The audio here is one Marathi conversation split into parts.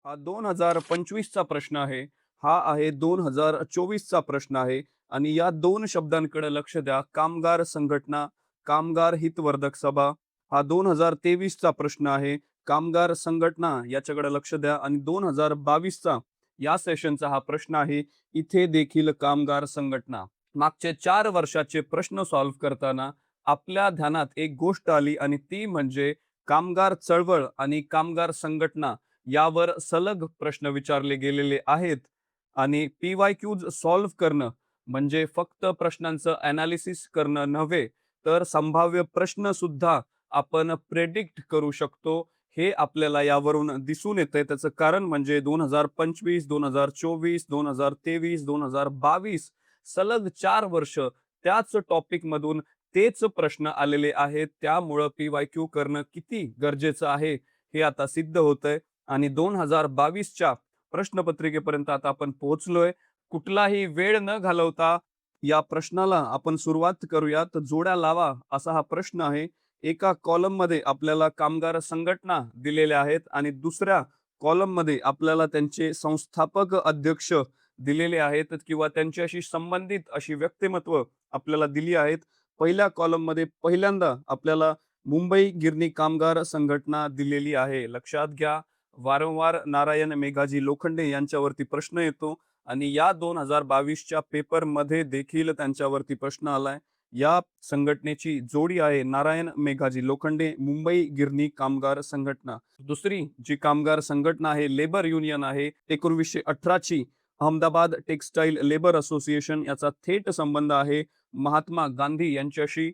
हा 2025चा प्रश्न आहे. हा आहे 2024चा प्रश्न आहे आणि या दोन शब्दांकडे लक्ष द्या. कामगार संघटना, कामगार हितवर्धक सभा. हा 2023चा प्रश्न आहे. कामगार संघटना याच्याकडे लक्ष द्या आणि 2022चा या सेशनचा हा प्रश्न आहे. इथे देखील कामगार संघटना. मागचे 4 वर्षाचे प्रश्न सॉल्व्ह करताना आपल्या ध्यानात एक गोष्ट आली आणि ती म्हणजे कामगार चळवळ आणि कामगार संघटना यावर सलग प्रश्न विचारले गेलेले आहेत आणि PYQs सॉल्व्ह करणं म्हणजे फक्त प्रश्नांचं अनालिसिस करणं नव्हे, तर संभाव्य प्रश्न सुद्धा आपण प्रेडिक्ट करू शकतो. हे आपल्याला यावरून दिसून येतंय. त्याचं कारण म्हणजे 2025, 2024, 2023, 2022 सलग 4 वर्ष त्याच टॉपिकमधून तेच प्रश्न आलेले आहेत. त्यामुळं PYQ करणं किती गरजेचं आहे, हे आता सिद्ध होतंय. आणि 2022च्या प्रश्नपत्रिकेपर्यंत आता आपण पोहोचलोय. कुठलाही वेळ न घालवता या प्रश्नाला आपण सुरुवात करूयात. जोड्या लावा असा हा प्रश्न आहे. एका कॉलममध्ये आपल्याला कामगार संघटना दिलेल्या आहेत आणि दुसऱ्या कॉलममध्ये आपल्याला त्यांचे संस्थापक अध्यक्ष दिलेले आहेत किंवा त्यांच्याशी संबंधित अशी व्यक्तिमत्व आपल्याला दिली आहेत. पहिल्या कॉलममध्ये पहिल्यांदा आपल्याला मुंबई गिरणी कामगार संघटना दिलेली आहे. लक्षात घ्या, वारंवार नारायण मेघाजी लोखंडे यांच्यावरती प्रश्न येतो आणि या 2022च्या पेपरमध्ये देखील त्यांच्यावरती प्रश्न आलाय. या संघटनेची जोडी आहे नारायण मेघाजी लोखंडे, मुंबई गिरणी कामगार संघटना. दुसरी जी कामगार संघटना आहे, लेबर युनियन आहे. 1918 ची अहमदाबाद टेक्सटाईल लेबर असोसिएशन याचा थेट संबंध आहे महात्मा गांधी यांच्याशी.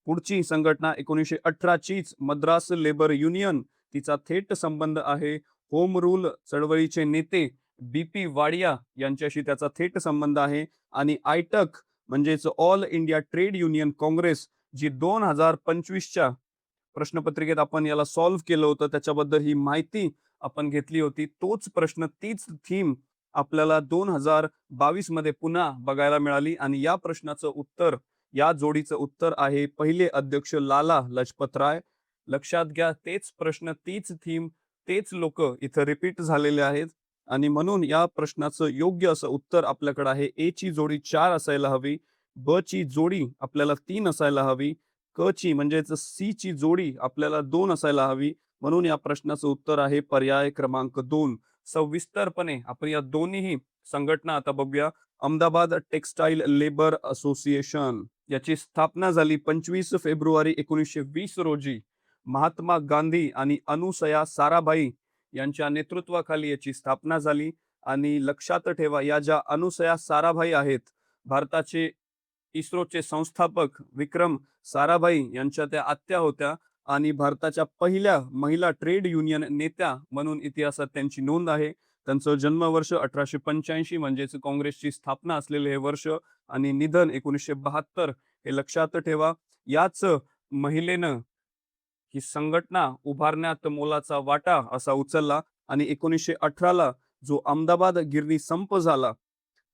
पुढची संघटना 1918 चीच मद्रास लेबर युनियन, तिचा थेट संबंध आहे होम रूल चळवळीचे नेते BP वाडिया यांच्याशी त्याचा थेट संबंध आहे. आणि आयटक म्हणजेच all India trade union congress, जी 2025च्या प्रश्नपत्रिकेत आपण याला सॉल्व्ह केलं होतं, त्याच्याबद्दल ही माहिती आपण घेतली होती. तोच प्रश्न, तीच थीम आपल्याला 2022 मध्ये पुन्हा बघायला मिळाली आणि या प्रश्नाचं उत्तर, या जोडीचं उत्तर आहे पहिले अध्यक्ष लाला लजपत राय. लक्षात घ्या, तेच प्रश्न, तीच थीम, तेच लोक इथं रिपीट झालेले आहेत आणि म्हणून या प्रश्नाचं योग्य असं उत्तर आपल्याकडे आहे. ए ची जोडी 4 असायला हवी, ब ची जोडी आपल्याला 3 असायला हवी, क ची म्हणजेच सी ची जोडी आपल्याला 2 असायला हवी. म्हणून या प्रश्नाचं उत्तर आहे पर्याय क्रमांक 2. सविस्तरपणे आपण या दोन्ही संघटना आता बघूया. अहमदाबाद टेक्सटाईल लेबर असोसिएशन याची स्थापना झाली 25 फेब्रुवारी 1920 रोजी. महात्मा गांधी आणि अनुसया साराभाई यांच्या नेतृत्वाखाली याची स्थापना झाली. आणि लक्षात ठेवा, या ज्या अनुसया साराभाई आहेत, भारताचे इस्रोचे संस्थापक विक्रम साराभाई यांच्या त्या आत्या होत्या आणि भारताच्या पहिल्या महिला ट्रेड युनियन नेत्या म्हणून इतिहासात त्यांची नोंद आहे. त्यांचं जन्मवर्ष 1885 म्हणजेच काँग्रेसची स्थापना असलेले हे वर्ष आणि निधन 1972 हे लक्षात ठेवा. याच महिलेनं ही संघटना उभारण्यात मोलाचा वाटा असा उचलला आणि 1918 ला जो अहमदाबाद गिरणी संप झाला,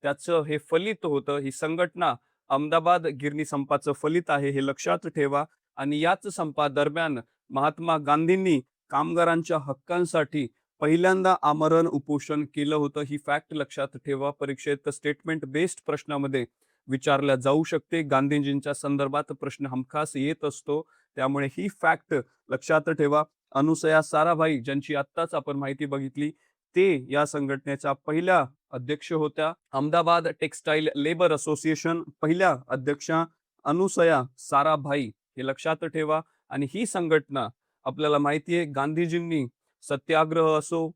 त्याचं हे फलित होतं. ही संघटना अहमदाबाद गिरणी संपाचं फलित आहे, हे लक्षात ठेवा. आणि याच संपादरम्यान महात्मा गांधींनी कामगारांच्या हक्कांसाठी पहिल्यांदा आमरण उपोषण केलं होतं. ही फॅक्ट लक्षात ठेवा. परीक्षेत स्टेटमेंट बेस्ड प्रश्नामध्ये विचारल्या जाऊ शकते. गांधीजींच्या संदर्भात प्रश्न हमखास येत असतो, त्यामुळे ही फॅक्ट लक्षात ठेवा. अनुसया साराभाई, ज्यांची आत्ताच आपण माहिती बघितली, ते या संघटनेच्या पहिल्या अध्यक्ष होत्या. अहमदाबाद टेक्सटाईल लेबर असोसिएशन पहिल्या अध्यक्षा अनुसया साराभाई, हे लक्षात ठेवा. आणि ही संघटना आपल्याला माहिती आहे, गांधीजींनी सत्याग्रह असो,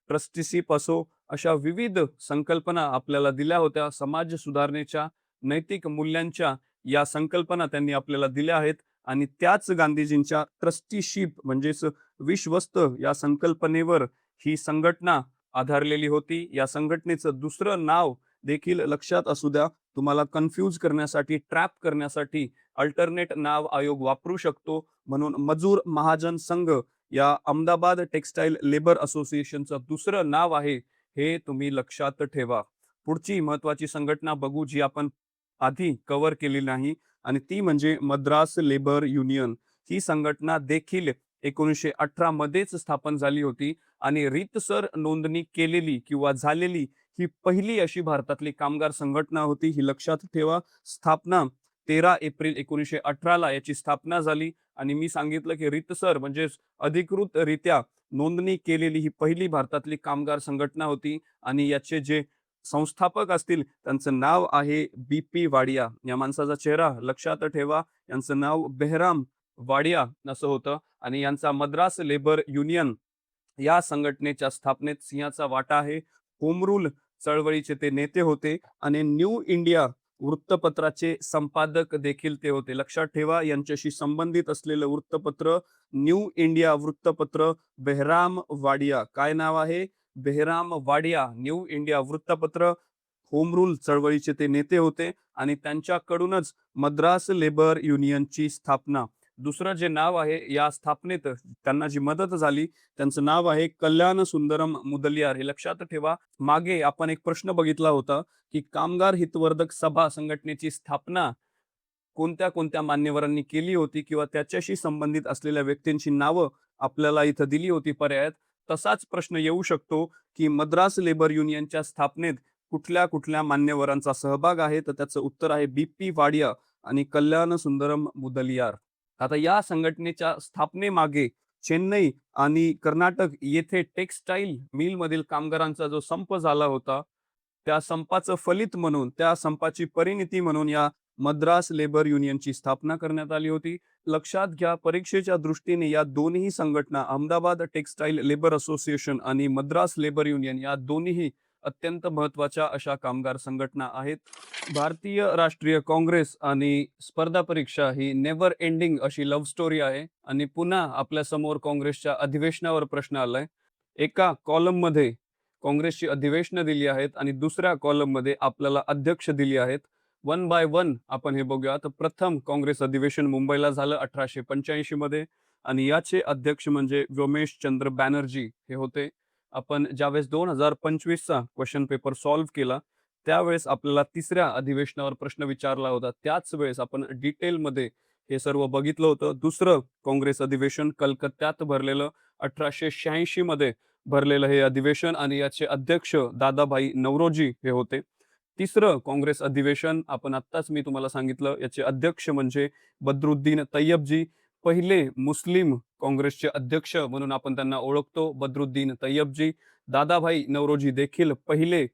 ट्रस्टीशिप असो, अशा विविध संकल्पना आपल्याला दिल्या होत्या. समाज सुधारणेच्या, नैतिक मूल्यांच्या या संकल्पना त्यांनी आपल्याला दिल्या आहेत आणि त्याच गांधीजींच्या ट्रस्टीशिप म्हणजेच विश्वस्त या संकल्पनेवर ही संघटना आधारलेली होती. या संघटनेचं दुसरं नाव देखील लक्षात असू द्या. तुम्हाला कन्फ्यूज करण्यासाठी, ट्रॅप करण्यासाठी अल्टरनेट नाव आयोग वापरू शकतो. म्हणून मजूर महाजन संघ या अहमदाबाद टेक्सटाईल लेबर असोसिएशनचं दुसरं नाव आहे, हे तुम्ही लक्षात ठेवा. पुढची महत्वाची संघटना बघू, जी आपण आधी कव्हर केली नाही, आणि ती म्हणजे मद्रास लेबर युनियन. ही संघटना देखील 1918 मध्येच स्थापन झाली होती आणि रीतसर नोंदणी केलेली किंवा झालेली ही पहिली अशी भारतातली कामगार संघटना होती. ही लक्षात ठेवा. स्थापना 13 एप्रिल 1918 ला याची स्थापना झाली आणि मी सांगितलं की रीतसर म्हणजे अधिकृतरित्या नोंदणी केलेली ही पहिली भारतातली कामगार संघटना होती आणि याचे जे संस्थापक असतील त्यांचं नाव आहे बी.पी. वाडिया. या माणसाचा चेहरा लक्षात ठेवा. यांचं नाव बेहराम वाडिया असं होतं आणि यांचा मद्रास लेबर युनियन या संघटनेच्या स्थापनेत सिंहाचा वाटा आहे. होम रूल चळवळीचे ते नेते होते आणि न्यू इंडिया वृत्तपत्राचे संपादक देखील ते होते. लक्षात ठेवा यांच्याशी संबंधित असलेलं वृत्तपत्र न्यू इंडिया वृत्तपत्र बेहराम वाडिया. काय नाव आहे? बेहराम वाडिया. न्यू इंडिया वृत्तपत्र. होम रूल चळवळीचे ते नेते होते आणि त्यांच्याकडूनच मद्रास लेबर युनियनची स्थापना. दुसरं जे नाव आहे या स्थापनेत त्यांना जी मदत झाली त्यांचं नाव आहे कल्याण सुंदरम मुदलियार. हे लक्षात ठेवा. मागे आपण एक प्रश्न बघितला होता की कामगार हितवर्धक सभा संघटनेची स्थापना कोणत्या कोणत्या मान्यवरांनी केली होती किंवा त्याच्याशी संबंधित असलेल्या व्यक्तींची नावं आपल्याला इथं दिली होती पर्यायात. तसाच प्रश्न येऊ शकतो की मद्रास लेबर युनियनच्या स्थापनेत कुठल्या कुठल्या मान्यवरांचा सहभाग आहे, तर त्याचं उत्तर आहे बी.पी. वाडिया आणि कल्याण सुंदरम मुदलियार. आता या संघटनेच्या स्थापनेमागे चेन्नई आणि कर्नाटक येथे टेक्सटाईल मिल मधील कामगारांचा जो संप झाला होता, त्या संपाचं फलित म्हणून, त्या संपाची परिणिती म्हणून या मद्रास लेबर युनियनची स्थापना करण्यात आली होती. लक्षात घ्या, परीक्षेच्या दृष्टीने या दोन्ही संघटना अहमदाबाद टेक्सटाईल लेबर असोसिएशन आणि मद्रास लेबर युनियन या दोन्ही अत्यंत महत्वाच्या अशा कामगार संघटना आहेत. भारतीय राष्ट्रीय काँग्रेस आणि स्पर्धा परीक्षा ही नेव्हर एंडिंग अशी लव्ह स्टोरी आहे आणि पुन्हा आपल्या समोर काँग्रेसच्या अधिवेशनावर प्रश्न आलाय. एका कॉलम मध्ये काँग्रेसची अधिवेशनं दिली आहेत आणि दुसऱ्या कॉलम मध्ये आपल्याला अध्यक्ष दिली आहेत. वन बाय वन आपण हे बघूया. तर प्रथम काँग्रेस अधिवेशन मुंबईला झालं 1885 मध्ये आणि याचे अध्यक्ष म्हणजे व्योमेश चंद्र बॅनर्जी हे होते. आपण ज्यावेळेस 2025 चा क्वेश्चन पेपर सॉल्व्ह केला त्यावेळेस आपल्याला तिसऱ्या अधिवेशनावर प्रश्न विचारला होता. त्याच वेळेस आपण डिटेलमध्ये हे सर्व बघितलं होतं. दुसरं काँग्रेस अधिवेशन कलकत्त्यात भरलेलं 1886 मध्ये भरलेलं हे अधिवेशन आणि याचे अध्यक्ष दादाभाई नौरोजी हे होते. तिसरं काँग्रेस अधिवेशन आपण आत्ताच मी तुम्हाला सांगितलं याचे अध्यक्ष म्हणजे बद्रुद्दीन तय्यबजी. पहिले मुस्लिम काँग्रेसचे अध्यक्ष म्हणून आपण त्यांना ओळखतो, बद्रुद्दीन तय्यबजी. दादाभाई नौरोजी देखील पहिले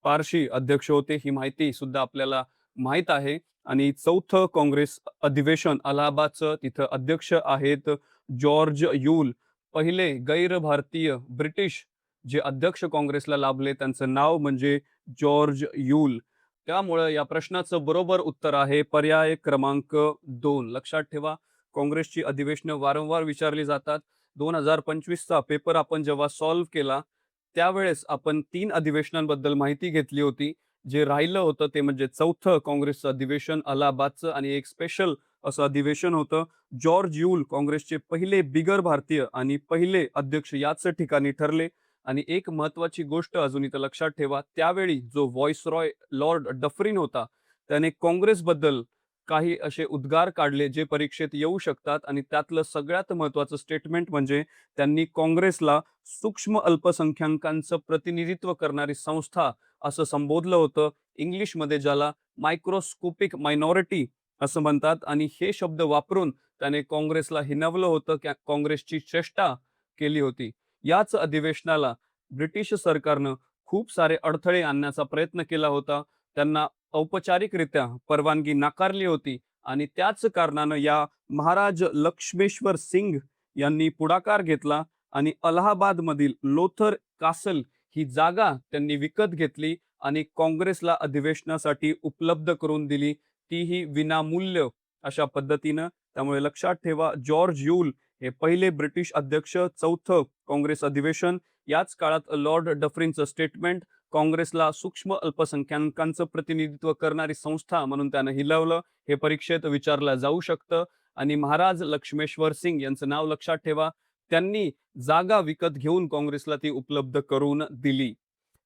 पारशी अध्यक्ष होते. ही माहिती सुद्धा आपल्याला माहित आहे. आणि चौथं काँग्रेस अधिवेशन अलाहाबादचं, तिथं अध्यक्ष आहेत जॉर्ज यूल. पहिले गैर भारतीय ब्रिटिश जे अध्यक्ष काँग्रेसला लाभले त्यांचं नाव म्हणजे जॉर्ज यूल. त्यामुळं या प्रश्नाचं बरोबर उत्तर आहे पर्याय क्रमांक 2. लक्षात ठेवा, काँग्रेसची अधिवेशनं वारंवार विचारली जातात. 2025 चा पेपर आपण जेव्हा सॉल्व्ह केला त्यावेळेस आपण 3 अधिवेशनांबद्दल माहिती घेतली होती. जे राहिलं होतं ते म्हणजे चौथं काँग्रेसचं अधिवेशन अलाहाबादचं आणि एक स्पेशल असं अधिवेशन होतं. जॉर्ज यूल काँग्रेसचे पहिले बिगर भारतीय आणि पहिले अध्यक्ष याच ठिकाणी ठरले. आणि एक महत्वाची गोष्ट अजून इथं लक्षात ठेवा, त्यावेळी जो व्हॉइसरॉय लॉर्ड डफरिन होता त्याने काँग्रेसबद्दल काही असे उद्गार काढले जे परीक्षेत येऊ शकतात आणि त्यातलं सगळ्यात महत्वाचं स्टेटमेंट म्हणजे त्यांनी काँग्रेसला सूक्ष्म अल्पसंख्याकांचं प्रतिनिधित्व करणारी संस्था असं संबोधलं होतं. इंग्लिशमध्ये ज्याला मायक्रोस्कोपिक मायनॉरिटी असं म्हणतात आणि हे शब्द वापरून त्याने काँग्रेसला हिणवलं होतं, काँग्रेसची चेष्टा केली होती. याच अधिवेशनाला ब्रिटिश सरकारनं खूप सारे अडथळे आणण्याचा प्रयत्न केला होता. त्यांना औपचारिकरित्या परवानगी नाकारली होती आणि त्याच कारणानं या महाराज लक्ष्मेश्वर सिंग यांनी पुढाकार घेतला आणि अलाहाबाद मधील लोथर कासल ही जागा त्यांनी विकत घेतली आणि काँग्रेसला अधिवेशनासाठी उपलब्ध करून दिली, तीही विनामूल्य अशा पद्धतीनं. त्यामुळे लक्षात ठेवा, जॉर्ज यूल हे पहिले ब्रिटिश अध्यक्ष, चौथं काँग्रेस अधिवेशन. याच काळात लॉर्ड डफरिनचं स्टेटमेंट, काँग्रेसला सूक्ष्म अल्पसंख्याकांचं प्रतिनिधित्व करणारी संस्था म्हणून त्यानं हिलवलं, हे परीक्षेत विचारलं जाऊ शकतं. आणि महाराज लक्ष्मेश्वर सिंग यांचं नाव लक्षात ठेवा, त्यांनी जागा विकत घेऊन काँग्रेसला ती उपलब्ध करून दिली.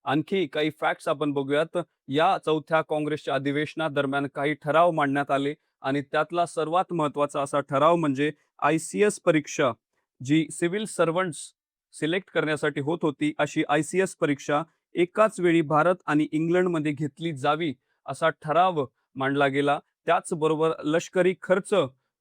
आणखी काही फॅक्ट्स आपण बघूयात. या चौथ्या काँग्रेसच्या अधिवेशनादरम्यान काही ठराव मांडण्यात आले आणि त्यातला सर्वात महत्वाचा असा ठराव म्हणजे ICS परीक्षा जी सिव्हिल सर्वंट्स सिलेक्ट करण्यासाठी होत होती, अशी ICS परीक्षा एकाच वेळी भारत आणि इंग्लंडमध्ये घेतली जावी, असा ठराव मांडला गेला. त्याचबरोबर लष्करी खर्च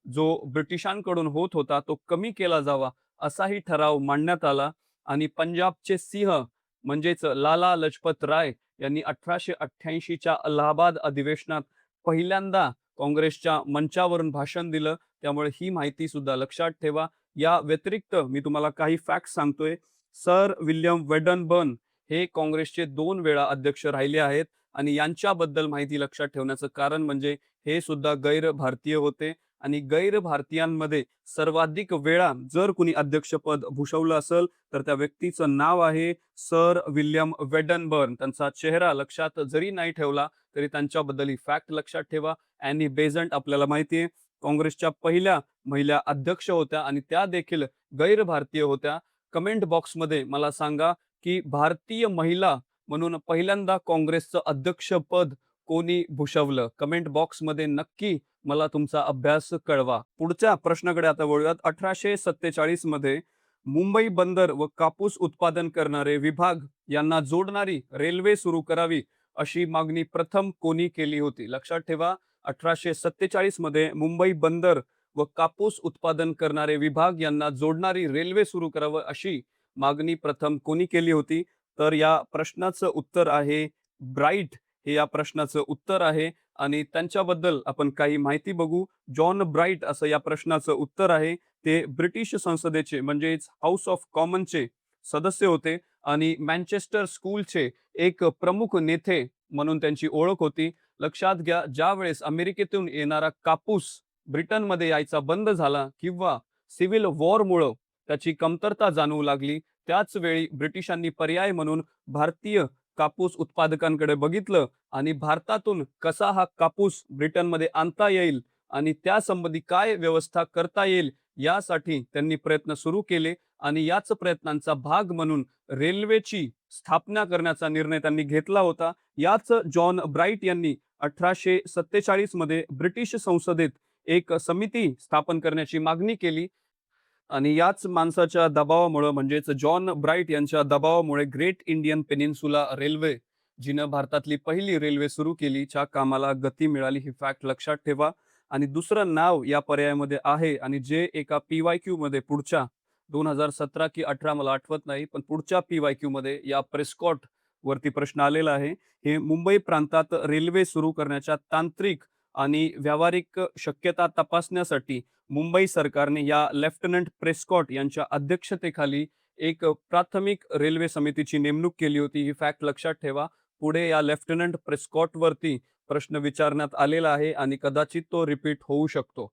जो ब्रिटिशांकडून होत होता, तो कमी केला जावा, असाही ठराव मांडण्यात आला आणि पंजाबचे सिंह म्हणजेच लाला लजपत राय यांनी 1888 च्या अलाहाबाद अधिवेशनात पहिल्यांदा काँग्रेसच्या मंचावरून भाषण दिलं. त्यामुळे ही माहिती सुद्धा लक्षात ठेवा. या व्यतिरिक्त मी तुम्हाला काही फॅक्ट्स सांगतोय. सर विल्यम वेडनबर्न हे काँग्रेसचे 2 वेळा अध्यक्ष राहिले आहेत आणि यांच्याबद्दल माहिती लक्षात ठेवण्याचं कारण म्हणजे हे सुद्धा गैर भारतीय होते आणि गैर भारतीयांमध्ये सर्वाधिक वेळा जर कुणी अध्यक्षपद भूषवलं असेल तर त्या व्यक्तीचं नाव आहे सर विल्यम वेडनबर्न. त्यांचा चेहरा लक्षात जरी नाही ठेवला तरी त्यांच्याबद्दल ही फॅक्ट लक्षात ठेवा. अॅनी बेझंट आपल्याला माहिती आहे काँग्रेसच्या पहिल्या महिला अध्यक्ष होत्या आणि त्या देखील गैर भारतीय होत्या. कमेंट बॉक्समध्ये मला सांगा की भारतीय महिला म्हणून पहिल्यांदा काँग्रेसचं अध्यक्षपद कोणी भूषवलं? कमेंट बॉक्समध्ये नक्की मला तुमचा अभ्यास कळवा. पुढच्या प्रश्नाकडे आता वळूयात. 1847 मध्ये मुंबई बंदर व कापूस उत्पादन करणारे विभाग यांना जोडणारी रेल्वे सुरू करावी, अशी मागणी प्रथम कोणी केली होती? लक्षात ठेवा, 1847 मध्ये मुंबई बंदर व कापूस उत्पादन करणारे विभाग यांना जोडणारी रेल्वे सुरू करावं, अशी मागणी प्रथम कोणी केली होती? तर या प्रश्नाचं उत्तर आहे ब्राईट, हे या प्रश्नाचं उत्तर आहे आणि त्यांच्याबद्दल आपण काही माहिती बघू. जॉन ब्राईट असं या प्रश्नाचं उत्तर आहे. ते ब्रिटिश संसदेचे म्हणजेच हाऊस ऑफ कॉमनचे सदस्य होते आणि मँचेस्टर स्कूलचे एक प्रमुख नेते म्हणून त्यांची ओळख होती. लक्षात घ्या, ज्यावेळेस अमेरिकेतून येणारा कापूस ब्रिटनमध्ये यायचा बंद झाला किंवा सिव्हिल वॉरमुळं त्याची कमतरता जाणवू लागली, त्याच वेळी ब्रिटिशांनी पर्याय म्हणून भारतीय कापूस उत्पादकांकडे बघितलं आणि भारतातून कसा हा कापूस ब्रिटनमध्ये आणता येईल आणि त्यासंबंधी काय व्यवस्था करता येईल यासाठी त्यांनी प्रयत्न सुरू केले आणि याच प्रयत्नांचा भाग म्हणून रेल्वेची स्थापना करण्याचा निर्णय त्यांनी घेतला होता. याच जॉन ब्राईट यांनी 1847 मध्ये ब्रिटिश संसदेत एक समिती स्थापन करण्याची मागणी केली आणि याच माणसाच्या दबावामुळे म्हणजेच जॉन ब्राईट यांच्या दबावामुळे ग्रेट इंडियन पेनिन्सुला रेल्वे, जिनं भारतातली पहिली रेल्वे सुरू केली, च्या कामाला गती मिळाली. ही फॅक्ट लक्षात ठेवा. आणि दुसरं नाव या पर्यायामध्ये आहे आणि जे एका PYQ मध्ये पुढच्या 2017 की 18 मला आठवत नाही, पण पुढच्या PYQ मध्ये या प्रेस्कॉट वरती प्रश्न आलेला आहे. हे मुंबई प्रांतात रेल्वे सुरू करण्याच्या तांत्रिक आणि व्यावहारिक शक्यता तपासण्यासाठी मुंबई सरकारने या लेफ्टनंट प्रेस्कॉट यांच्या अध्यक्षतेखाली एक प्राथमिक रेल्वे समितीची नेमणूक केली होती. ही फॅक्ट लक्षात ठेवा. पुढे या लेफ्टनंट प्रेस्कॉट वरती प्रश्न विचारण्यात आलेला आहे आणि कदाचित तो रिपीट होऊ शकतो.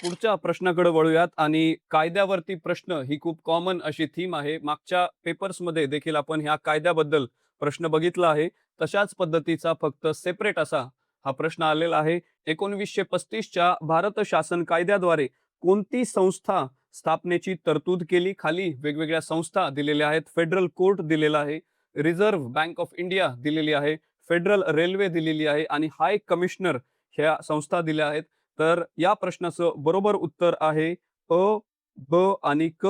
पुढच्या प्रश्नाकडे वळूयात आणि कायद्यावरती प्रश्न ही खूप कॉमन अशी थीम आहे. मागच्या पेपर्समध्ये देखील आपण ह्या कायद्याबद्दल प्रश्न बघितला आहे. तशाच पद्धतीचा फक्त सेपरेट असा हा प्रश्न आलेला आहे. 1935 च्या भारत शासन कायद्याद्वारे कोणती संस्था स्थापनेची तरतूद केली? खाली वेगवेगळ्या संस्था दिलेल्या आहेत. फेडरल कोर्ट दिलेला आहे, रिझर्व्ह बँक ऑफ इंडिया दिलेली आहे, फेडरल रेल्वे दिलेली आहे आणि हाय कमिशनर ह्या संस्था दिल्या आहेत. तर या प्रश्नाचं बरोबर उत्तर आहे अ, ब आणि क.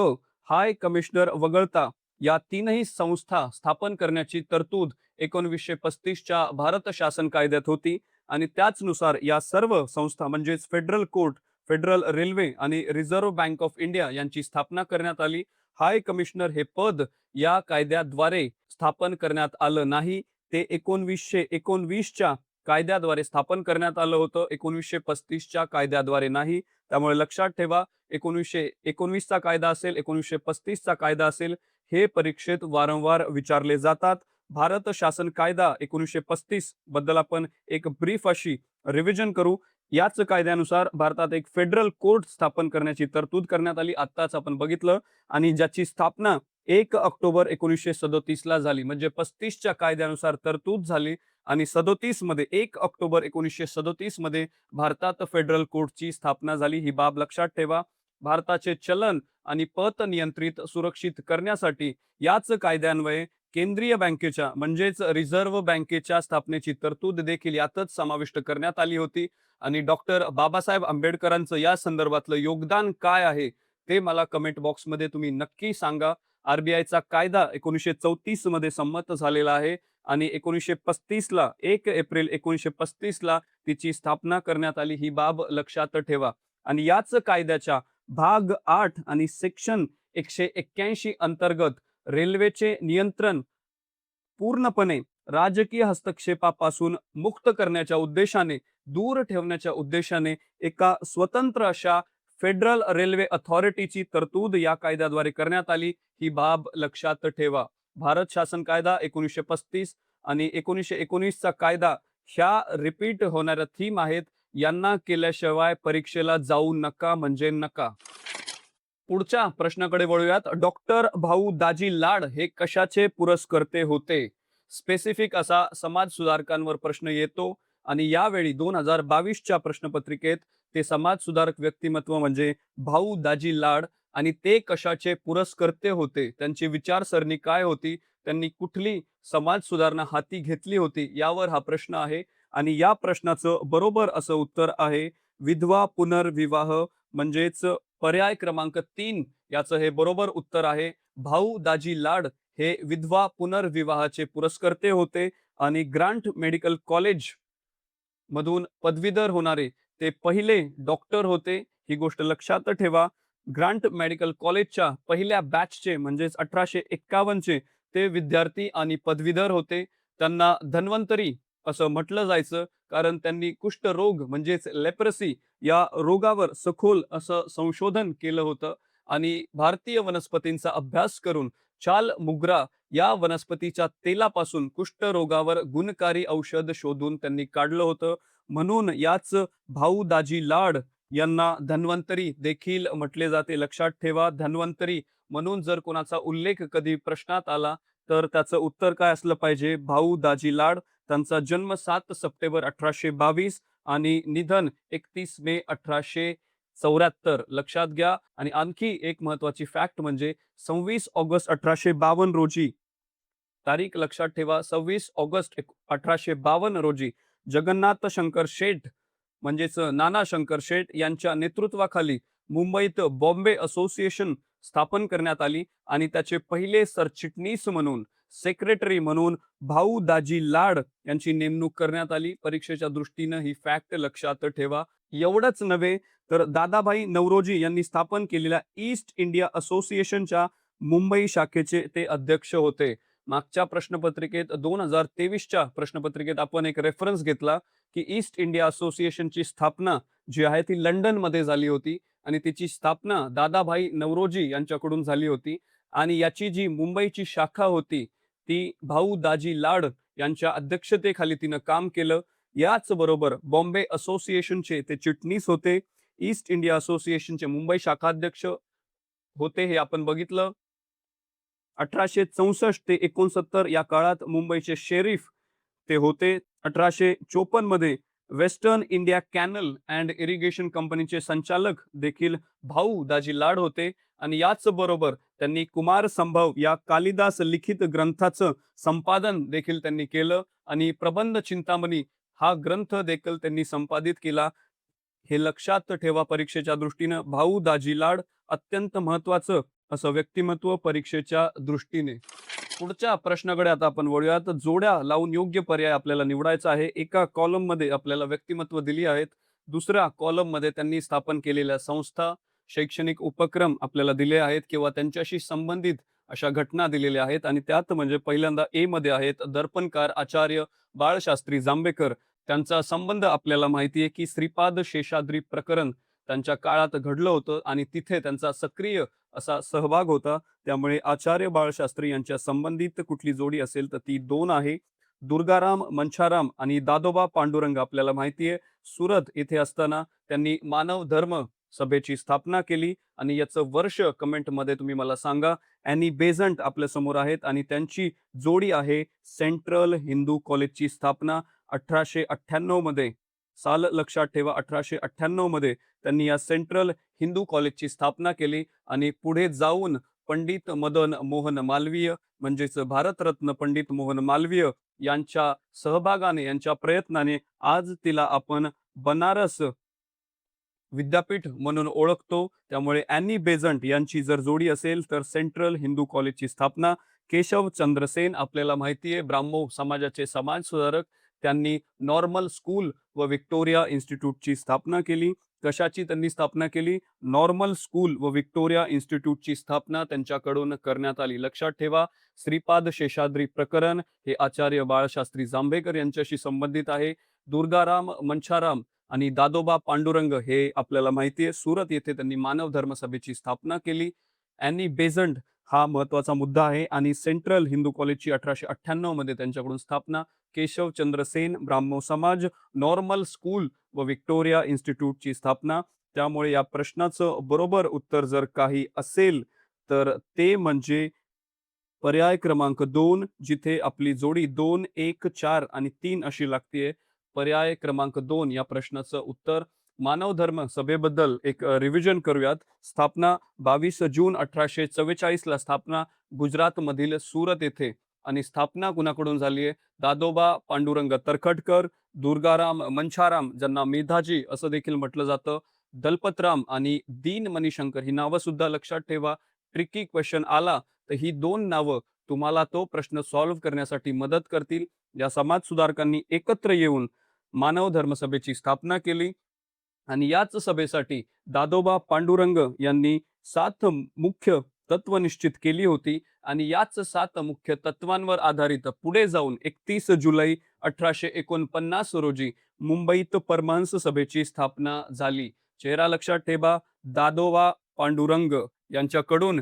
हाय कमिशनर वगळता या तीनही संस्था स्थापन करण्याची तरतूद 1935 च्या भारत शासन कायद्यात होती आणि त्याचनुसार या सर्व संस्था म्हणजेच फेडरल कोर्ट, फेडरल रेल्वे आणि रिझर्व्ह बँक ऑफ इंडिया यांची स्थापना करण्यात आली. हाय कमिशनर हे पद या कायद्याद्वारे स्थापन करण्यात आलं नाही. ते 1919 च्या कायद्याद्वारे स्थापन करण्यात आलं होतं, 1935 च्या कायद्याद्वारे नाही. त्यामुळे लक्षात ठेवा, 1919 चा कायदा असेल, 1935 चा कायदा असेल, हे परीक्षेत वारंवार विचारले जातात. भारत शासन कायदा 1935 बद्दल आपण एक ब्रीफ अशी रिव्हिजन करू. याच कायद्यानुसार भारतात एक फेडरल कोर्ट स्थापन करण्याची तरतूद करण्यात आली, आत्ताच आपण बघितलं, आणि ज्याची स्थापना 1 ऑक्टोबर 1937 ला झाली. म्हणजे 35 च्या कायद्यानुसार तरतूद झाली आणि 37 मध्ये 1 ऑक्टोबर 1937 मध्ये भारतात फेडरल कोर्टची स्थापना झाली. ही बाब लक्षात ठेवा. भारताचे चलन आणि पत नियंत्रित सुरक्षित करण्यासाठी याच कायद्यान्वये केंद्रीय बँकेच्या म्हणजेच रिझर्व्ह बँकेच्या स्थापनेची तरतूद देखील यातच समाविष्ट करण्यात आली होती. आणि डॉक्टर बाबासाहेब आंबेडकरांचं या संदर्भातलं योगदान काय आहे ते मला कमेंट बॉक्समध्ये तुम्ही नक्की सांगा. आरबीआयचा कायदा 1934 मध्ये संमत झालेला आहे आणि 1935ला 1 एप्रिल 1935ला तिची स्थापना करण्यात आली. ही बाब लक्षात ठेवा. आणि याच कायद्याच्या भाग 8 आणि सेक्शन 181 अंतर्गत रेल्वेचे नियंत्रण पूर्णपणे राजकीय हस्तक्षेपापासून मुक्त करण्याच्या उद्देशाने, दूर ठेवण्याच्या उद्देशाने एका स्वतंत्र अशा फेडरल रेल्वे अथॉरिटीची तरतूद या कायद्याद्वारे करण्यात आली. ही बाब लक्षात ठेवा. भारत शासन कायदा 1935 आणि 1919 चा कायदा ह्या रिपीट होणाऱ्या थीम आहेत. यांना केल्याशिवाय परीक्षेला जाऊ नका म्हणजे नका. पुढच्या प्रश्नाकडे वळूयात. डॉक्टर भाऊ दाजी लाड हे कशाचे पुरस्कर्ते होते? स्पेसिफिक असा समाज सुधारकांवर प्रश्न येतो आणि यावेळी 2022च्या प्रश्नपत्रिकेत ते समाज सुधारक व्यक्तिमत्व म्हणजे भाऊ दाजी लाड आणि ते कशाचे पुरस्कर्ते होते, त्यांची विचारसरणी काय होती, त्यांनी कुठली समाज सुधारणा हाती घेतली होती, यावर हा प्रश्न आहे. आणि या प्रश्नाचं बरोबर असं उत्तर आहे विधवा पुनर्विवाह, म्हणजेच पर्याय क्रमांक 3 याचं हे बरोबर उत्तर आहे. भाऊ दाजी लाड हे विधवा पुनर्विवाहाचे पुरस्कर्ते होते आणि ग्रांट मेडिकल कॉलेज मधून पदवीधर होणारे ते पहिले डॉक्टर होते. ही गोष्ट लक्षात ठेवा. ग्रांट मेडिकल कॉलेजच्या पहिल्या बॅचचे म्हणजेच 1851 ते विद्यार्थी आणि पदवीधर होते. त्यांना धन्वंतरी असं म्हटलं जायचं कारण त्यांनी कुष्ठरोग म्हणजेच लेप्रसी या रोगावर सखोल असं संशोधन केलं होतं आणि भारतीय वनस्पतींचा अभ्यास करून चाल मुग्रा या वनस्पतीच्या तेलापासून कुष्ठरोगावर गुणकारी औषध शोधून त्यांनी काढलं होतं. म्हणून याच भाऊ दाजी लाड यांना धन्वंतरी देखील म्हटले जाते. लक्षात ठेवा, धन्वंतरी म्हणून जर कोणाचा उल्लेख कधी प्रश्नात आला तर त्याचं उत्तर काय असलं पाहिजे? भाऊ दाजी लाड. त्यांचा जन्म 7 सप्टेंबर 1822 आणि निधन 31 मे 1874. लक्षात घ्या. आणि आणखी एक महत्वाची फॅक्ट म्हणजे 26 ऑगस्ट 1852 रोजी, तारीख लक्षात ठेवा, 26 ऑगस्ट 1852 रोजी जगन्नाथ शंकर शेठ म्हणजेच नाना शंकर शेठ यांच्या नेतृत्वाखाली मुंबईत बॉम्बे असोसिएशन स्थापन करण्यात आली आणि त्याचे पहिले सरचिटणीस म्हणून, सेक्रेटरी म्हणून भाऊ दाजी लाड यांची नेमणूक करण्यात आली. परीक्षेच्या दृष्टीनं ही फॅक्ट लक्षात ठेवा. एवढंच नव्हे तर दादाभाई नौरोजी यांनी स्थापन केलेल्या ईस्ट इंडिया असोसिएशनच्या मुंबई शाखेचे ते अध्यक्ष होते. मागच्या प्रश्नपत्रिकेत 2023च्या प्रश्नपत्रिकेत आपण एक रेफरन्स घेतला की ईस्ट इंडिया असोसिएशनची स्थापना जी आहे ती लंडन मध्ये झाली होती आणि तिची स्थापना दादाभाई नौरोजी यांच्याकडून झाली होती आणि याची जी मुंबईची शाखा होती ती भाऊ दाजी लाड यांच्या अध्यक्षतेखाली तिनं काम केलं. याच बरोबर बॉम्बे असोसिएशनचे ते चिटणीस होते. ईस्ट इंडिया असोसिएशनचे मुंबई शाखाध्यक्ष होते हे आपण बघितलं. 1864 ते 69 या काळात मुंबईचे शेरीफ ते होते. 1854 मध्ये western India canal and irrigation कंपनीचे संचालक देखील भाऊ दाजी लाड होते आणि याच बरोबर त्यांनी कुमार संभव या कालिदास लिखित ग्रंथाचं संपादन देखील त्यांनी केलं आणि प्रबंध चिंतामणी हा ग्रंथ देखील त्यांनी संपादित केला. हे लक्षात ठेवा. परीक्षेच्या दृष्टीनं भाऊ दाजी लाड अत्यंत महत्वाचं असं व्यक्तिमत्व परीक्षेच्या दृष्टीने. पुढच्या प्रश्नाकडे आता आपण वळूयात. जोड्या लावून योग्य पर्याय आपल्याला निवडायचा आहे. एका कॉलम मध्ये आपल्याला व्यक्तिमत्व दिली आहेत, दुसऱ्या कॉलम मध्ये त्यांनी स्थापन केलेल्या संस्था, शैक्षणिक उपक्रम आपल्याला दिले आहेत किंवा त्यांच्याशी संबंधित अशा घटना दिलेल्या आहेत आणि त्यात म्हणजे पहिल्यांदा ए मध्ये आहेत दर्पणकार आचार्य बाळशास्त्री जांभेकर. त्यांचा संबंध आपल्याला माहिती आहे की श्रीपाद शेषाद्री प्रकरण त्यांच्या काळात घडलं होतं आणि तिथे त्यांचा सक्रिय असा सहभाग होता. त्यामुळे आचार्य बाळशास्त्री यांच्या संबंधित कुठली जोडी असेल तर ती 2 आहे. दुर्गाराम मंछाराम आणि दादोबा पांडुरंग आपल्याला माहिती आहे सुरत येथे असताना त्यांनी मानव धर्म सभेची स्थापना केली आणि याचं वर्ष कमेंट मध्ये तुम्ही मला सांगा. अॅनी बेझंट आपल्या समोर आहेत आणि त्यांची जोडी आहे सेंट्रल हिंदू कॉलेजची स्थापना 1898 मध्ये. साल लक्षात ठेवा, 1898 मध्ये त्यांनी या सेंट्रल हिंदू कॉलेजची स्थापना केली आणि पुढे जाऊन पंडित मदन मोहन मालवीय म्हणजेच भारतरत्न पंडित मोहन मालवीय यांच्या सहभागाने, यांच्या प्रयत्नाने आज तिला आपण बनारस विद्यापीठ म्हणून ओळखतो. त्यामुळे अॅनी बेझंट यांची जर जोडी असेल तर सेंट्रल हिंदू कॉलेजची स्थापना. केशवचंद्र सेन आपल्याला माहिती आहे ब्राह्मो समाजाचे समाजसुधारक. त्यांनी नॉर्मल स्कूल व व्हिक्टोरिया इन्स्टिट्यूटची स्थापना केली. कशाची त्यांनी स्थापना केली? नॉर्मल स्कूल व व्हिक्टोरिया इन्स्टिट्यूटची स्थापना त्यांच्याकडून करण्यात आली. लक्षात ठेवा, श्रीपाद शेषाद्री प्रकरण हे आचार्य बाळशास्त्री जांभेकर यांच्याशी संबंधित आहे. दुर्गाराम मंछाराम आणि दादोबा पांडुरंग हे आपल्याला माहिती आहे सुरत येथे त्यांनी मानव धर्म सभेची स्थापना केली. अॅनी बेझंट हा महत्वाचा मुद्दा आहे आणि सेंट्रल हिंदू कॉलेजची 1898 मध्ये त्यांच्याकडून स्थापना. केशवचंद्र सेन ब्राह्मो समाज, नॉर्मल स्कूल व व्हिक्टोरिया इन्स्टिट्यूटची स्थापना. त्यामुळे या प्रश्नाचं बरोबर उत्तर जर काही असेल तर ते म्हणजे पर्याय क्रमांक 2, जिथे आपली जोडी 2, 1, 4 आणि 3 अशी लागतीये. पर्याय क्रमांक 2 या प्रश्नाचं उत्तर. मानव धर्म सभेबद्दल एक रिव्हिजन करूयात. स्थापना 22 जून 1844 ला स्थापना गुजरातमधील सुरत येथे. आणि स्थापना कुणाकडून झाली आहे? दादोबा पांडुरंग तरखडकर, दुर्गाराम मंछाराम ज्यांना मेधाजी असं देखील म्हटलं जातं, दलपतराम आणि दीन मणिशंकर ही नावं सुद्धा लक्षात ठेवा. ट्रिकी क्वेश्चन आला तर ही 2 नावं तुम्हाला तो प्रश्न सॉल्व्ह करण्यासाठी मदत करतील. या समाज सुधारकांनी एकत्र येऊन मानव धर्म सभेची स्थापना केली आणि याच सभेसाठी दादोबा पांडुरंग यांनी 7 मुख्य तत्व निश्चित केली होती आणि याच 7 मुख्य तत्वांवर आधारित पुढे जाऊन 31 जुलै 1849 रोजी मुंबईत परमहंस सभेची स्थापना झाली. चेहरा लक्षात ठेवा, दादोबा पांडुरंग यांच्याकडून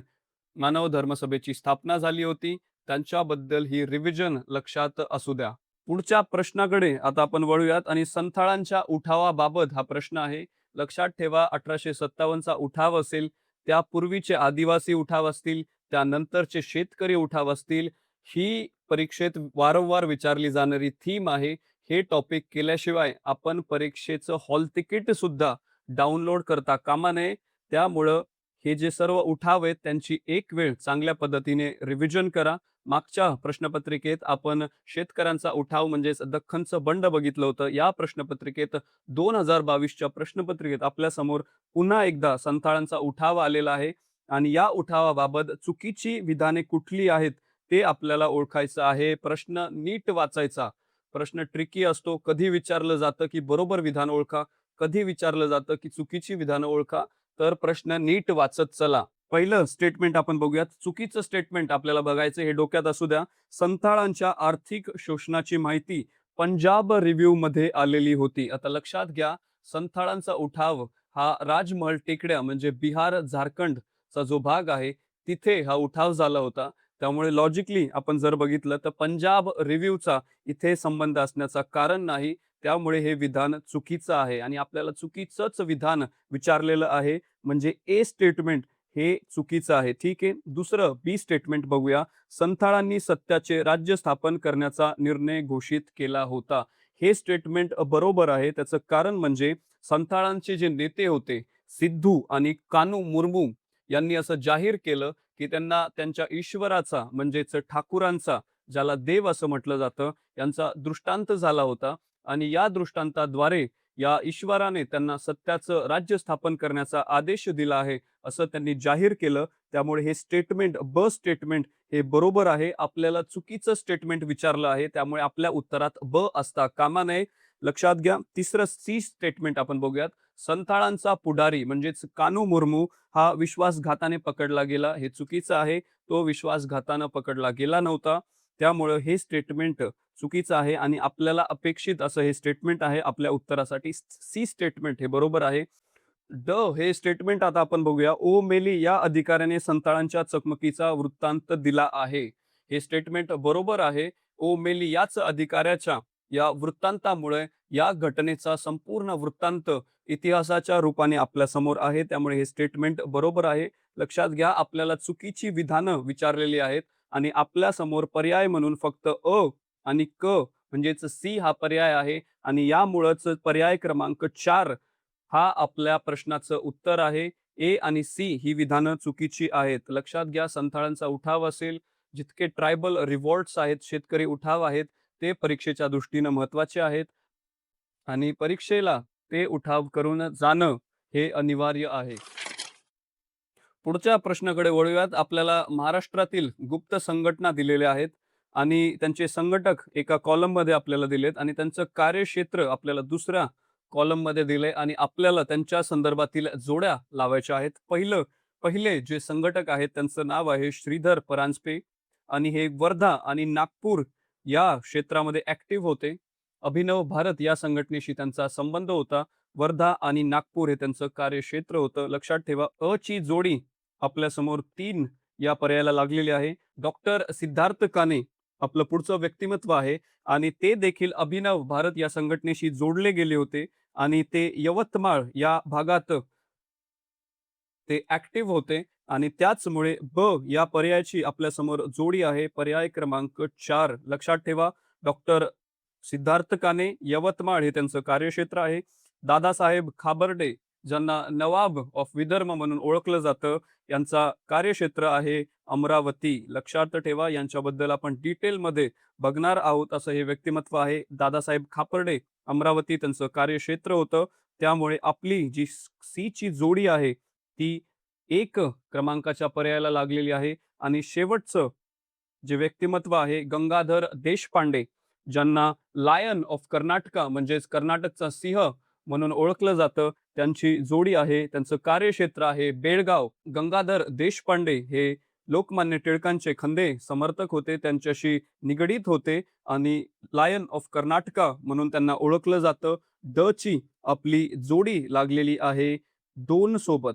मानव धर्म सभेची स्थापना झाली होती. त्यांच्याबद्दल ही रिव्हिजन लक्षात असू द्या. पुढच्या प्रश्नाकडे आता आपण वळूयात आणि संथाळांच्या उठावाबाबत हा प्रश्न आहे. लक्षात ठेवा, 1857 चा उठाव असेल, त्यापूर्वीचे आदिवासी उठाव असतील, त्यानंतरचे शेतकरी उठाव असतील. ही परीक्षेत वारंवार विचारली जाणारी थीम आहे. हे टॉपिक केल्याशिवाय आपण परीक्षेचं हॉल तिकीट सुद्धा डाउनलोड करता कामा नये. त्यामुळं हे जे सर्व उठाव आहेत त्यांची एक वेळ चांगल्या पद्धतीने रिव्हिजन करा. मागच्या प्रश्नपत्रिकेत आपण शेतकऱ्यांचा उठाव म्हणजेच दख्खनचं बंड बघितलं होतं. या प्रश्नपत्रिकेत 2022च्या प्रश्नपत्रिकेत आपल्या समोर पुन्हा एकदा संथाळांचा उठाव आलेला आहे आणि या उठावाबाबत चुकीची विधाने कुठली आहेत ते आपल्याला ओळखायचं आहे. प्रश्न नीट वाचायचा. प्रश्न ट्रिकी असतो. कधी विचारलं जातं की बरोबर विधान ओळखा, कधी विचारलं जातं की चुकीची विधानं ओळखा. तर प्रश्न नीट वाचत चला. पहिलं स्टेटमेंट आपण बघूयात. चुकीचं स्टेटमेंट आपल्याला बघायचं, हे डोक्यात असू द्या. संथाळांच्या आर्थिक शोषणाची माहिती पंजाब रिव्ह्यू मध्ये आलेली होती. आता लक्षात घ्या, संथाळांचा उठाव हा राजमहल टेकड्या म्हणजे बिहार झारखंडचा जो भाग आहे तिथे हा उठाव झाला होता. त्यामुळे लॉजिकली आपण जर बघितलं तर पंजाब रिव्ह्यूचा इथे संबंध असण्याचा कारण नाही. त्यामुळे हे विधान चुकीचं आहे आणि आपल्याला चुकीचंच विधान विचारलेलं आहे. म्हणजे ए स्टेटमेंट हे चुकीचं आहे. ठीक आहे. दुसरं बी स्टेटमेंट बघूया. संथाळांनी सत्याचे राज्य स्थापन करण्याचा निर्णय घोषित केला होता. हे स्टेटमेंट बरोबर आहे. त्याचं कारण म्हणजे संथाळांचे जे नेते होते सिद्धू आणि कानू मुर्मू यांनी असं जाहीर केलं की त्यांना त्यांच्या ईश्वराचा म्हणजेच ठाकूरांचा, ज्याला देव असं म्हटलं जातं, यांचा दृष्टांत झाला होता आणि या दृष्टांताद्वारे या ईश्वराने त्यांना सत्याचं राज्य स्थापन करण्याचा आदेश दिला आहे असं त्यांनी जाहीर केलं. त्यामुळे हे स्टेटमेंट ब स्टेटमेंट हे बरोबर आहे. आपल्याला चुकीचं स्टेटमेंट विचारलं आहे, त्यामुळे आपल्या उत्तरात ब असता कामा नये. लक्षात घ्या. तिसरं सी स्टेटमेंट आपण बघूयात. संथाळांचा पुढारी म्हणजेच कानू मुर्मू हा विश्वासघाताने पकडला गेला. हे चुकीचं आहे. तो विश्वासघातानं पकडला गेला नव्हता. त्यामुळं हे स्टेटमेंट चुकीचं आहे आणि आपल्याला अपेक्षित असं हे स्टेटमेंट आहे आपल्या उत्तरासाठी. सी स्टेटमेंट हे बरोबर आहे. ड हे स्टेटमेंट आता आपण बघूया. ओ मेली या अधिकाऱ्याने संथाळांच्या चकमकीचा वृत्तांत दिला आहे. हे स्टेटमेंट बरोबर आहे. ओ मेली याच अधिकाऱ्याच्या या वृत्तांतामुळे या घटनेचा संपूर्ण वृत्तांत इतिहासाच्या रूपाने आपल्या समोर आहे. त्यामुळे हे स्टेटमेंट बरोबर आहे. लक्षात घ्या, आपल्याला चुकीची विधानं विचारलेली आहेत आणि आपल्या समोर पर्याय म्हणून फक्त अ आणि क म्हणजेच सी हा पर्याय आहे आणि यामुळेच पर्याय क्रमांक 4 हा आपल्या प्रश्नाचं उत्तर आहे. ए आणि सी ही विधानं चुकीची आहेत. लक्षात घ्या, संथाळांचा उठाव असेल, जितके ट्रायबल रिव्हॉल्ट्स आहेत, शेतकरी उठाव आहेत, ते परीक्षेच्या दृष्टीनं महत्वाचे आहेत आणि परीक्षेला ते उठाव करून जाणं हे अनिवार्य आहे. पुढच्या प्रश्नाकडे वळूयात. आपल्याला महाराष्ट्रातील गुप्त संघटना दिलेल्या आहेत आणि त्यांचे संघटक एका कॉलममध्ये आपल्याला दिलेत आणि त्यांचं कार्यक्षेत्र आपल्याला दुसऱ्या कॉलममध्ये दिलंय आणि आपल्याला त्यांच्या संदर्भातील जोड्या लावायच्या आहेत. पहिले जे संघटक आहेत त्यांचं नाव आहे श्रीधर परांजपे आणि हे वर्धा आणि नागपूर या क्षेत्रामध्ये ॲक्टिव्ह होते. अभिनव भारत या संघटनेशी त्यांचा संबंध होता. वर्धा आणि नागपूर हे त्यांचं कार्यक्षेत्र होतं. लक्षात ठेवा, ची जोडी आपल्यासमोर 3 या पर्यायाला लागलेली आहे. डॉक्टर सिद्धार्थ काने आपलं पुढचं व्यक्तिमत्व आहे आणि ते देखील अभिनव भारत या संघटनेशी जोडले गेले होते आणि ते यवतमाळ या भागात ते ॲक्टिव्ह होते आणि त्याचमुळे या पर्यायाची आपल्यासमोर जोडी आहे. पर्याय क्रमांक 4 लक्षात ठेवा. डॉक्टर सिद्धार्थ काने, यवतमाळ हे त्यांचं कार्यक्षेत्र आहे. दादासाहेब खाबर्डे, ज्यांना नवाब ऑफ विदर्भ म्हणून ओळखलं जातं, यांचा कार्यक्षेत्र आहे अमरावती. लक्षात ठेवा, यांच्याबद्दल आपण डिटेलमध्ये बघणार आहोत. असं हे व्यक्तिमत्व आहे. दादासाहेब खापर्डे, अमरावती त्यांचं कार्यक्षेत्र होतं. त्यामुळे आपली जी ची जोडी आहे ती 1 क्रमांकाच्या पर्यायाला लागलेली आहे आणि शेवटचं जे व्यक्तिमत्व आहे गंगाधर देशपांडे, ज्यांना लायन ऑफ कर्नाटका म्हणजेच कर्नाटकचा सिंह म्हणून ओळखलं जातं, त्यांची जोडी आहे, त्यांचं कार्यक्षेत्र आहे बेळगाव. गंगाधर देशपांडे हे लोकमान्य टिळकांचे खंदे समर्थक होते, त्यांच्याशी निगडीत होते आणि लायन ऑफ कर्नाटका म्हणून त्यांना ओळखलं जातं. ची आपली जोडी लागलेली आहे 2 सोबत.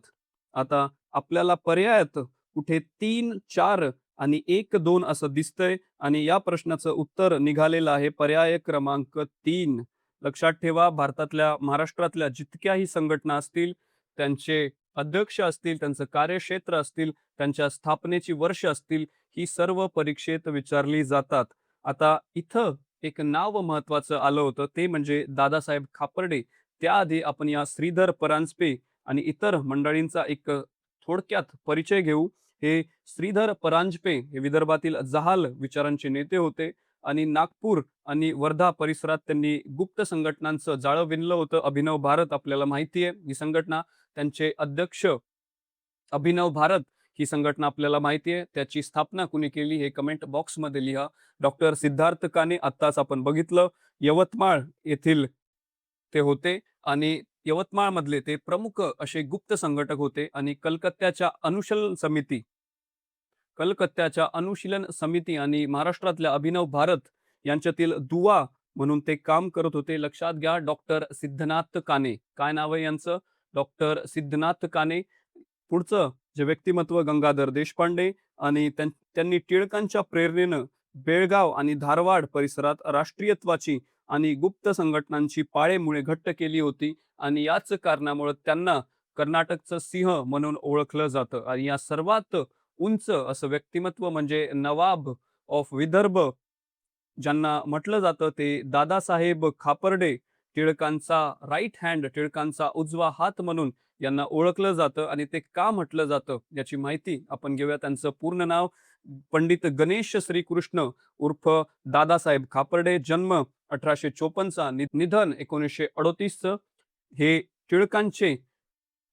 आता आपल्याला पर्यायात कुठे 3, 4 आणि 1, 2 असं दिसतंय आणि या प्रश्नाचं उत्तर निघालेलं आहे पर्याय क्रमांक 3. लक्षात ठेवा, भारतातल्या महाराष्ट्रातल्या जितक्याही संघटना असतील, त्यांचे अध्यक्ष असतील, त्यांचं कार्यक्षेत्र असतील, त्यांच्या स्थापनेची वर्ष असतील, ही सर्व परीक्षेत विचारली जातात. आता इथं एक नाव महत्वाचं आलं होतं, ते म्हणजे दादासाहेब खापर्डे. त्याआधी आपण या श्रीधर परांजपे आणि इतर मंडळींचा एक थोडक्यात परिचय घेऊ. हे श्रीधर परांजपे हे विदर्भातील जहाल विचारांचे नेते होते आणि नागपूर आणि वर्धा परिसरात त्यांनी गुप्त संघटनांचं जाळं विणलं होतं. अभिनव भारत आपल्याला माहिती आहे ही संघटना. त्यांचे अध्यक्ष अभिनव भारत ही संघटना आपल्याला माहिती आहे. त्याची स्थापना कुणी केली हे कमेंट बॉक्समध्ये लिहा. डॉक्टर सिद्धार्थ काने आत्ताच आपण बघितलं. यवतमाळ येथील ते होते आणि यवतमाळमधले ते प्रमुख असे गुप्त संघटक होते आणि कलकत्त्याच्या अनुशीलन समिती आणि महाराष्ट्रातल्या अभिनव भारत यांच्यातील दुवा म्हणून ते काम करत होते. लक्षात घ्या, डॉक्टर सिद्धनाथ काने. काय नाव आहे यांचं? डॉक्टर सिद्धनाथ काने. पुढचं जे व्यक्तिमत्व गंगाधर देशपांडे आणि त्यांनी टिळकांच्या प्रेरणेनं बेळगाव आणि धारवाड परिसरात राष्ट्रीयत्वाची आणि गुप्त संघटनांची पाळेमुळे घट्ट केली होती आणि याच कारणामुळे त्यांना कर्नाटकचं सिंह म्हणून ओळखलं जातं. आणि या सर्वात उंच असं व्यक्तिमत्व म्हणजे नवाब ऑफ विदर्भ, ज्यांना म्हटलं जातं ते दादासाहेब खापर्डे, टिळकांचा राईट हँड, टिळकांचा उजवा हात म्हणून यांना ओळखलं जातं. आणि ते का म्हटलं जातं याची माहिती आपण घेऊया. त्यांचं पूर्ण नाव पंडित गणेश श्रीकृष्ण उर्फ दादासाहेब खापर्डे. जन्म 1854चा, निधन 1938चं. हे टिळकांचे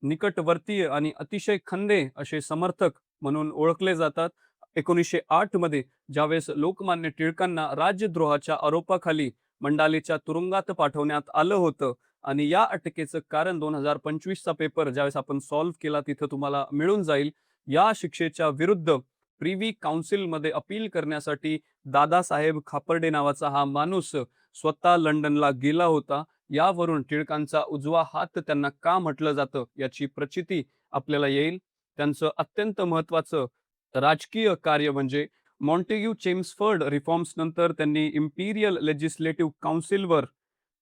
निकटवर्तीय आणि अतिशय खंदे असे समर्थक म्हणून ओळखले जातात. 1908 मध्ये ज्यावेळेस लोकमान्य टिळकांना राज्यद्रोहाच्या आरोपाखाली मंडालेच्या तुरुंगात पाठवण्यात आलं होतं आणि या अटकेचं कारण 2025चा पेपर ज्यावेळेस आपण सॉल्व्ह केला तिथं तुम्हाला मिळून जाईल. या शिक्षेच्या विरुद्ध प्रिव्ही काउन्सिलमध्ये अपील करण्यासाठी दादासाहेब खापर्डे नावाचा हा माणूस स्वतः लंडनला गेला होता. यावरून टिळकांचा उजवा हात त्यांना का म्हटलं जातं याची प्रचिती आपल्याला येईल. त्यांचं अत्यंत महत्वाचं राजकीय कार्य म्हणजे मॉन्टेग्यू चेम्सफर्ड रिफॉर्म्स नंतर त्यांनी इम्पिरियल लेजिस्लेटिव्ह काउन्सिलवर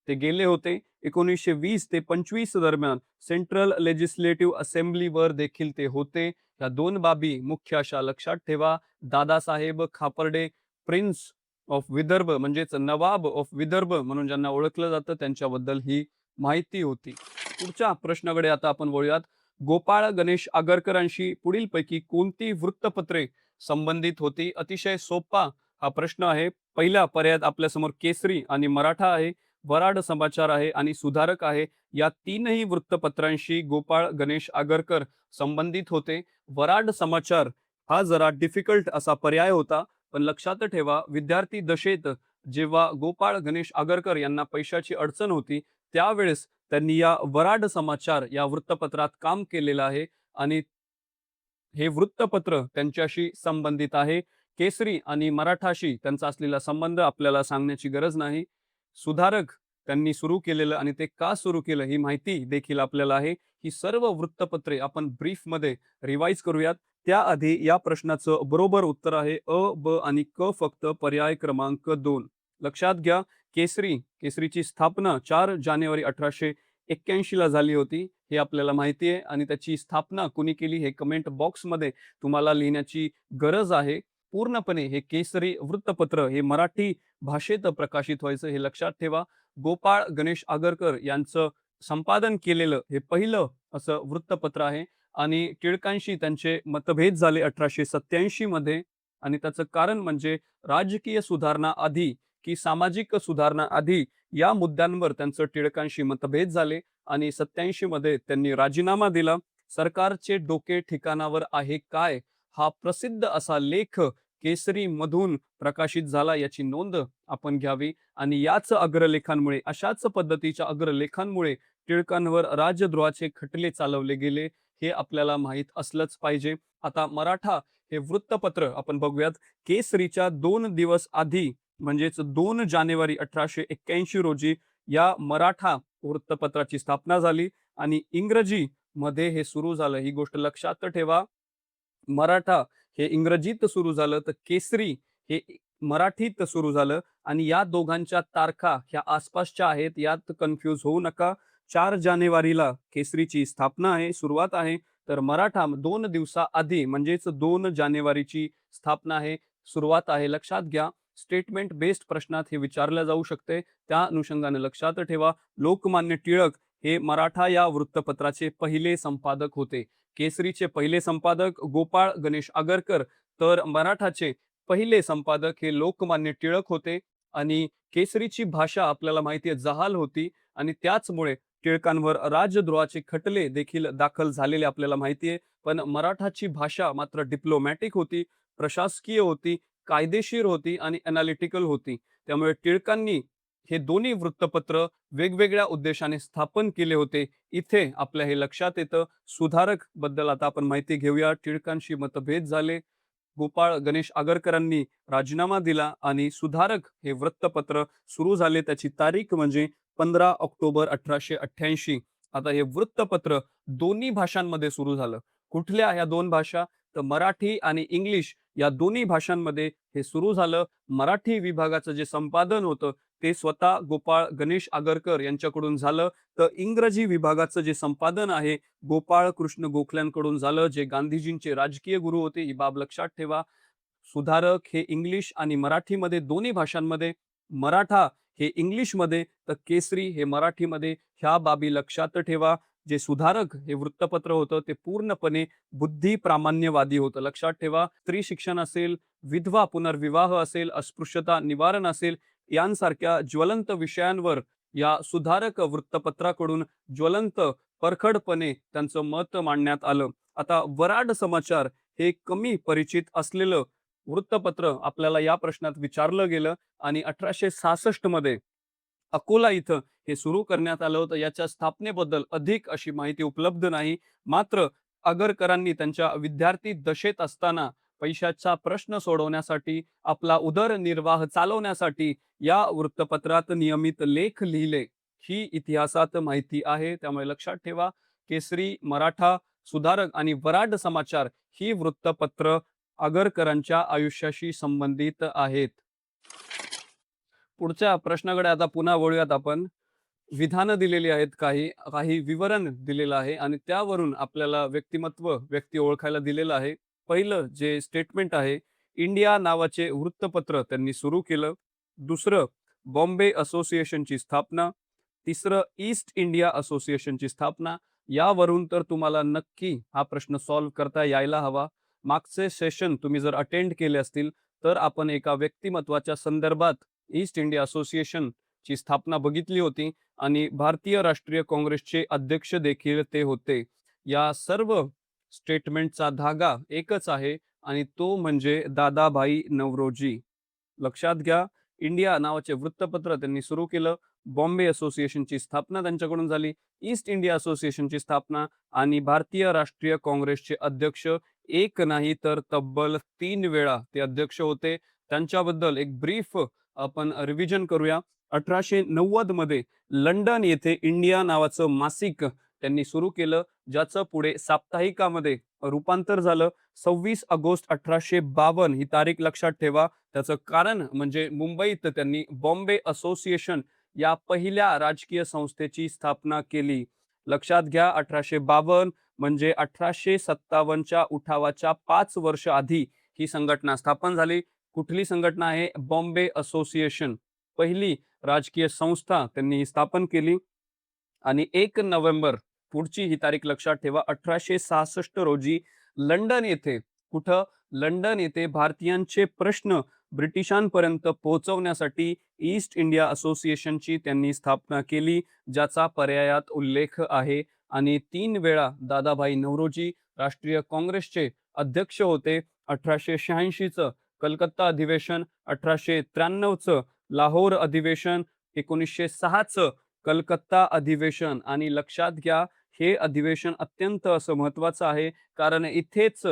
ते गेले होते. 1920 ते 25 दरम्यान सेंट्रल लेजिस्लेटिव्ह असेंब्लीवर देखील ते होते. या 2 बाबी मुख्य अशा लक्षात ठेवा. दादासाहेब खापर्डे प्रिन्स ऑफ विदर्भ म्हणजेच नवाब ऑफ विदर्भ म्हणून ज्यांना ओळखलं जातं त्यांच्याबद्दल ही माहिती होती. पुढच्या प्रश्नाकडे आता आपण वळूयात. गोपाळ गणेश आगरकरांशी पुढीलपैकी कोणती वृत्तपत्रे संबंधित होती? अतिशय सोपा हा प्रश्न आहे. पहिल्या पर्यायात आपल्यासमोर केसरी आणि मराठा आहे. वराड समाचार आहे आणि सुधारक आहे. या तीनही वृत्तपत्रांशी गोपाळ गणेश आगरकर संबंधित होते. वराड समाचार हा जरा डिफिकल्ट असा पर्याय होता, पण लक्षात ठेवा विद्यार्थी दशेत जेव्हा गोपाळ गणेश आगरकर यांना पैशाची अडचण होती, त्यावेळेस त्यांनी या वराड समाचार या वृत्तपत्रात काम केलेलं आहे आणि हे वृत्तपत्र त्यांच्याशी संबंधित आहे. केसरी आणि मराठाशी त्यांचा असलेला संबंध आपल्याला सांगण्याची गरज नाही. सुधारक त्यांनी सुरू केलेलं आणि ते का सुरू केलं ही माहिती देखील आपल्याला आहे. ही सर्व वृत्तपत्रे आपण ब्रीफमध्ये रिवाईज करूयात. त्याआधी या प्रश्नाचं बरोबर उत्तर आहे अ, ब आणि क फक्त पर्याय क्रमांक 2. लक्षात घ्या केसरीची स्थापना 4 जानेवारी 1881 ला झाली होती. हे आपल्याला माहिती आहे आणि त्याची स्थापना कुणी केली हे कमेंट बॉक्समध्ये तुम्हाला लिहिण्याची गरज आहे. पूर्णपणे हे केसरी वृत्तपत्र हे मराठी भाषेत प्रकाशित व्हायचं हे लक्षात ठेवा. गोपाळ गणेश आगरकर यांचं संपादन केलेलं हे पहिलं असं वृत्तपत्र आहे आणि टिळकांशी त्यांचे मतभेद झाले 1887 मध्ये आणि त्याचं कारण म्हणजे राजकीय सुधारणा आधी की सामाजिक सुधारणा आधी या मुद्द्यांवर त्यांचं टिळकांशी मतभेद झाले आणि 87 मध्ये त्यांनी राजीनामा दिला. सरकारचे डोके ठिकाणावर आहे काय? हा प्रसिद्ध असा लेख केसरी मधून प्रकाशित झाला याची नोंद आपण घ्यावी आणि याच अग्रलेखांमुळे अशाच पद्धतीच्या अग्रलेखांमुळे टिळकांवर राजद्रोहाचे खटले चालवले गेले हे आपल्याला माहित असलंच पाहिजे. आता मराठा हे वृत्तपत्र आपण बघूयात. केसरीच्या 2 दिवस आधी म्हणजेच 2 जानेवारी 1881 रोजी या मराठा वृत्तपत्राची स्थापना झाली आणि इंग्रजी मध्ये हे सुरू झालं. ही गोष्ट लक्षात ठेवा. मराठा हे इंग्रजीत सुरू झालं तर केसरी हे मराठीत सुरू झालं आणि या दोघांच्या तारखा ह्या आसपासच्या आहेत, यात कन्फ्यूज होऊ नका. 4 जानेवारीला केसरीची स्थापना आहे, सुरुवात आहे, तर मराठा 2 दिवसाआधी म्हणजेच 2 जानेवारीची स्थापना आहे, सुरुवात आहे. लक्षात घ्या. स्टेटमेंट बेस्ड प्रश्नात हे विचारलं जाऊ शकते. त्या अनुषंगाने लक्षात ठेवा. लोकमान्य टिळक हे मराठा या वृत्तपत्राचे पहिले संपादक होते. केसरीचे पहिले संपादक गोपाळ गणेश आगरकर, तर मराठाचे पहिले संपादक हे लोकमान्य टिळक होते आणि केसरीची भाषा आपल्याला माहिती आहे जहाल होती आणि त्याचमुळे टिळकांवर राजद्रोहाचे खटले देखील दाखल झालेले आपल्याला माहिती आहे. पण मराठाची भाषा मात्र डिप्लोमॅटिक होती, प्रशासकीय होती, कायदेशीर होती आणि अनालिटिकल होती. त्यामुळे टिळकांनी हे दोन्ही वृत्तपत्र वेगवेगळ्या उद्देशाने स्थापन केले होते. इथे आपल्या हे लक्षात येतं. सुधारक बद्दल आता आपण माहिती घेऊया. टिळकांशी मतभेद झाले. गोपाळ गणेश आगरकरांनी राजीनामा दिला आणि सुधारक हे वृत्तपत्र सुरू झाले. त्याची तारीख म्हणजे 15 ऑक्टोबर 1888. आता हे वृत्तपत्र दोन्ही भाषांमध्ये सुरू झालं. कुठल्या ह्या 2 भाषा? तर मराठी आणि इंग्लिश या दोन्ही भाषांमध्ये हे सुरू झालं. मराठी विभागाचं जे संपादन होतं ते स्वतः गोपाळ गणेश आगरकर यांच्याकडून झालं. तर इंग्रजी विभागाचं जे संपादन आहे गोपाळ कृष्ण गोखल्यांकडून झालं, जे गांधीजींचे राजकीय गुरु होते. ही बाब लक्षात ठेवा. सुधारक हे इंग्लिश आणि मराठीमध्ये दोन्ही भाषांमध्ये, मराठा हे इंग्लिशमध्ये, तर केसरी हे मराठीमध्ये. ह्या बाबी लक्षात ठेवा. जे सुधारक हे वृत्तपत्र होतं ते पूर्णपणे बुद्धी प्रामाण्यवादी होतं. लक्षात ठेवा. स्त्री शिक्षण असेल, विधवा पुनर्विवाह असेल, अस्पृश्यता निवारण असेल, यांसारख्या ज्वलंत विषयांवर या सुधारक वृत्तपत्राकडून ज्वलंत परखडपणे त्यांचं मत मांडण्यात आलं. आता वराड समाचार हे कमी परिचित असलेलं वृत्तपत्र आपल्याला या प्रश्नात विचारलं गेलं आणि 1866 मध्ये अकोला इथं हे सुरू करण्यात आलं होतं. याच्या स्थापनेबद्दल अधिक अशी माहिती उपलब्ध नाही. मात्र आगरकरांनी त्यांच्या विद्यार्थी दशेत असताना पैशाचा प्रश्न सोडवण्यासाठी, आपला उदरनिर्वाह चालवण्यासाठी या वृत्तपत्रात नियमित लेख लिहिले. ही इतिहासात माहिती आहे. त्यामुळे लक्षात ठेवा. केसरी, मराठा, सुधारक आणि वराड समाचार ही वृत्तपत्र आगरकरांच्या आयुष्याशी संबंधित आहेत. पुढच्या प्रश्नाकडे आता पुन्हा वळूयात आपण. विधानं दिलेली आहेत, काही काही विवरण दिलेलं आहे आणि त्यावरून आपल्याला व्यक्ती ओळखायला दिलेलं आहे. पहिलं जे स्टेटमेंट आहे, इंडिया नावाचे वृत्तपत्र त्यांनी सुरू केलं. दुसरं, बॉम्बे असोसिएशनची स्थापना. तिसरं, ईस्ट इंडिया असोसिएशनची स्थापना. यावरून तर तुम्हाला नक्की हा प्रश्न सॉल्व्ह करता यायला हवा. मागचे सेशन तुम्ही जर अटेंड केले असतील तर आपण एका व्यक्तिमत्वाच्या संदर्भात ईस्ट इंडिया असोसिएशन ची स्थापना बघितली होती आणि भारतीय राष्ट्रीय काँग्रेसचे अध्यक्ष देखील ते होते. या सर्व स्टेटमेंटचा धागा एकच आहे आणि तो म्हणजे दादाभाई नौरोजी. लक्षात घ्या, इंडिया नावाचे वृत्तपत्र त्यांनी सुरू केलं. बॉम्बे असोसिएशनची स्थापना त्यांच्याकडून झाली. ईस्ट इंडिया असोसिएशनची स्थापना आणि भारतीय राष्ट्रीय काँग्रेसचे अध्यक्ष एक नाही तर तब्बल 3 वेळा ते अध्यक्ष होते. त्यांच्याबद्दल एक ब्रीफ आपण रिव्हिजन करूया. 1890 मध्ये लंडन येथे इंडिया नावाचं मासिक त्यांनी सुरू केलं, ज्याचं पुढे साप्ताहिकामध्ये रूपांतर झालं. 26 ऑगस्ट 1852 ही तारीख लक्षात ठेवा. त्याचं कारण म्हणजे मुंबईत त्यांनी बॉम्बे असोसिएशन या पहिल्या राजकीय संस्थेची स्थापना केली. लक्षात घ्या, 1852 म्हणजे 1857च्या उठावाच्या 5 वर्ष आधी ही संघटना स्थापन झाली. कुठली संघटना आहे? बॉम्बे असोसिएशन. पहिली राजकीय संस्था त्यांनी ही स्थापन केली आणि 1 नोव्हेंबर पुढची ही तारीख लक्षात ठेवा, 1866 रोजी लंडन येथे, कुठं? लंडन येथे भारतीयांचे प्रश्न ब्रिटिशांपर्यंत पोहोचवण्यासाठी ईस्ट इंडिया असोसिएशनची त्यांनी स्थापना केली, ज्याचा पर्यायात उल्लेख आहे. आणि 3 वेळा दादाभाई नौरोजी राष्ट्रीय काँग्रेसचे अध्यक्ष होते. 1886चं कलकत्ता अधिवेशन, 1893चं लाहोर अधिवेशन, 1906चं कलकत्ता अधिवेशन. आणि लक्षात घ्या, हे अधिवेशन अत्यंत असं महत्वाचं आहे, कारण इथेच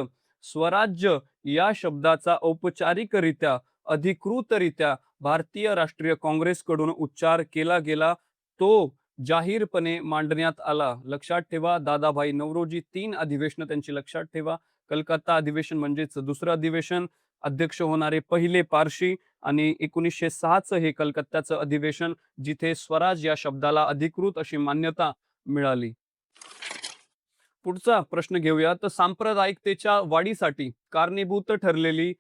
स्वराज्य या शब्दाचा औपचारिकरित्या, अधिकृतरित्या भारतीय राष्ट्रीय काँग्रेसकडून उच्चार केला गेला. तो जाहीरपणे मांडण्यात आला. लक्षात ठेवा, दादाभाई नौरोजी 3 अधिवेशनं त्यांची लक्षात ठेवा. कलकत्ता अधिवेशन म्हणजेच दुसरं अधिवेशन, अध्यक्ष होणारे पहिले पारशी, आणि 1906चं हे कलकत्त्याचं अधिवेशन, जिथे स्वराज या शब्दाला अधिकृत अशी मान्यता मिळाली. पुढचा प्रश्न घेऊया. तर सांप्रदायिकतेच्या वाढीसाठी कारणीभूत ठरलेली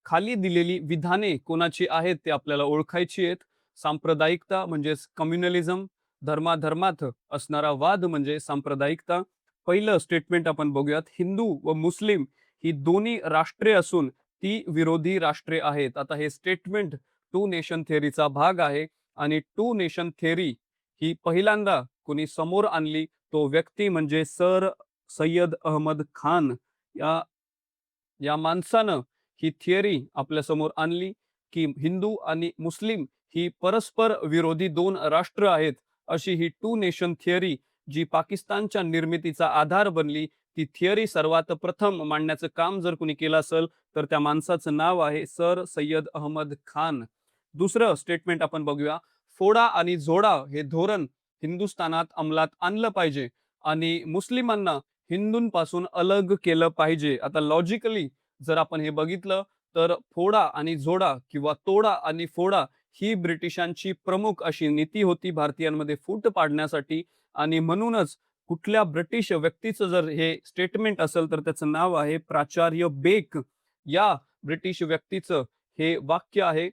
खाली दिलेली विधाने कोणाची आहेत ते आपल्याला ओळखायची आहेत. सांप्रदायिकता म्हणजेच कम्युनलिझम, धर्माधर्मात असणारा वाद म्हणजे सांप्रदायिकता. पहिलं स्टेटमेंट आपण बघूयात. हिंदू व मुस्लिम ही दोन्ही राष्ट्रे असून ती विरोधी राष्ट्रे आहेत. आता हे स्टेटमेंट टू नेशन थिअरीचा भाग आहे आणि टू नेशन थिअरी ही पहिल्यांदा कोणी समोर आणली, तो व्यक्ती म्हणजे सर सय्यद अहमद खान. या या माणसानं ही थिअरी आपल्या समोर आणली की हिंदू आणि मुस्लिम ही परस्पर विरोधी 2 राष्ट्र आहेत. अशी ही टू नेशन थिअरी जी पाकिस्तानच्या निर्मितीचा आधार बनली, ती थिअरी सर्वात प्रथम मांडण्याचं काम जर कोणी केलं असेल तर त्या माणसाचं नाव आहे सर सय्यद अहमद खान. दुसरं स्टेटमेंट आपण बघूया. फोडा आणि झोडा हे धोरण हिंदुस्थानात अंमलात आणलं पाहिजे आणि मुस्लिमांना हिंदूंपासून अलग केलं पाहिजे. आता लॉजिकली जर आपण हे बघितलं तर फोडा आणि झोडा किंवा तोडा आणि फोडा ही ब्रिटिशांची प्रमुख अशी नीती होती भारतीयांमध्ये फूट पाडण्यासाठी. आणि म्हणूनच कुठल्या ब्रिटिश व्यक्तीचं जर हे स्टेटमेंट असेल तर त्याचं नाव आहे प्राचार्य बेक. या ब्रिटिश व्यक्तीचं हे वाक्य आहे.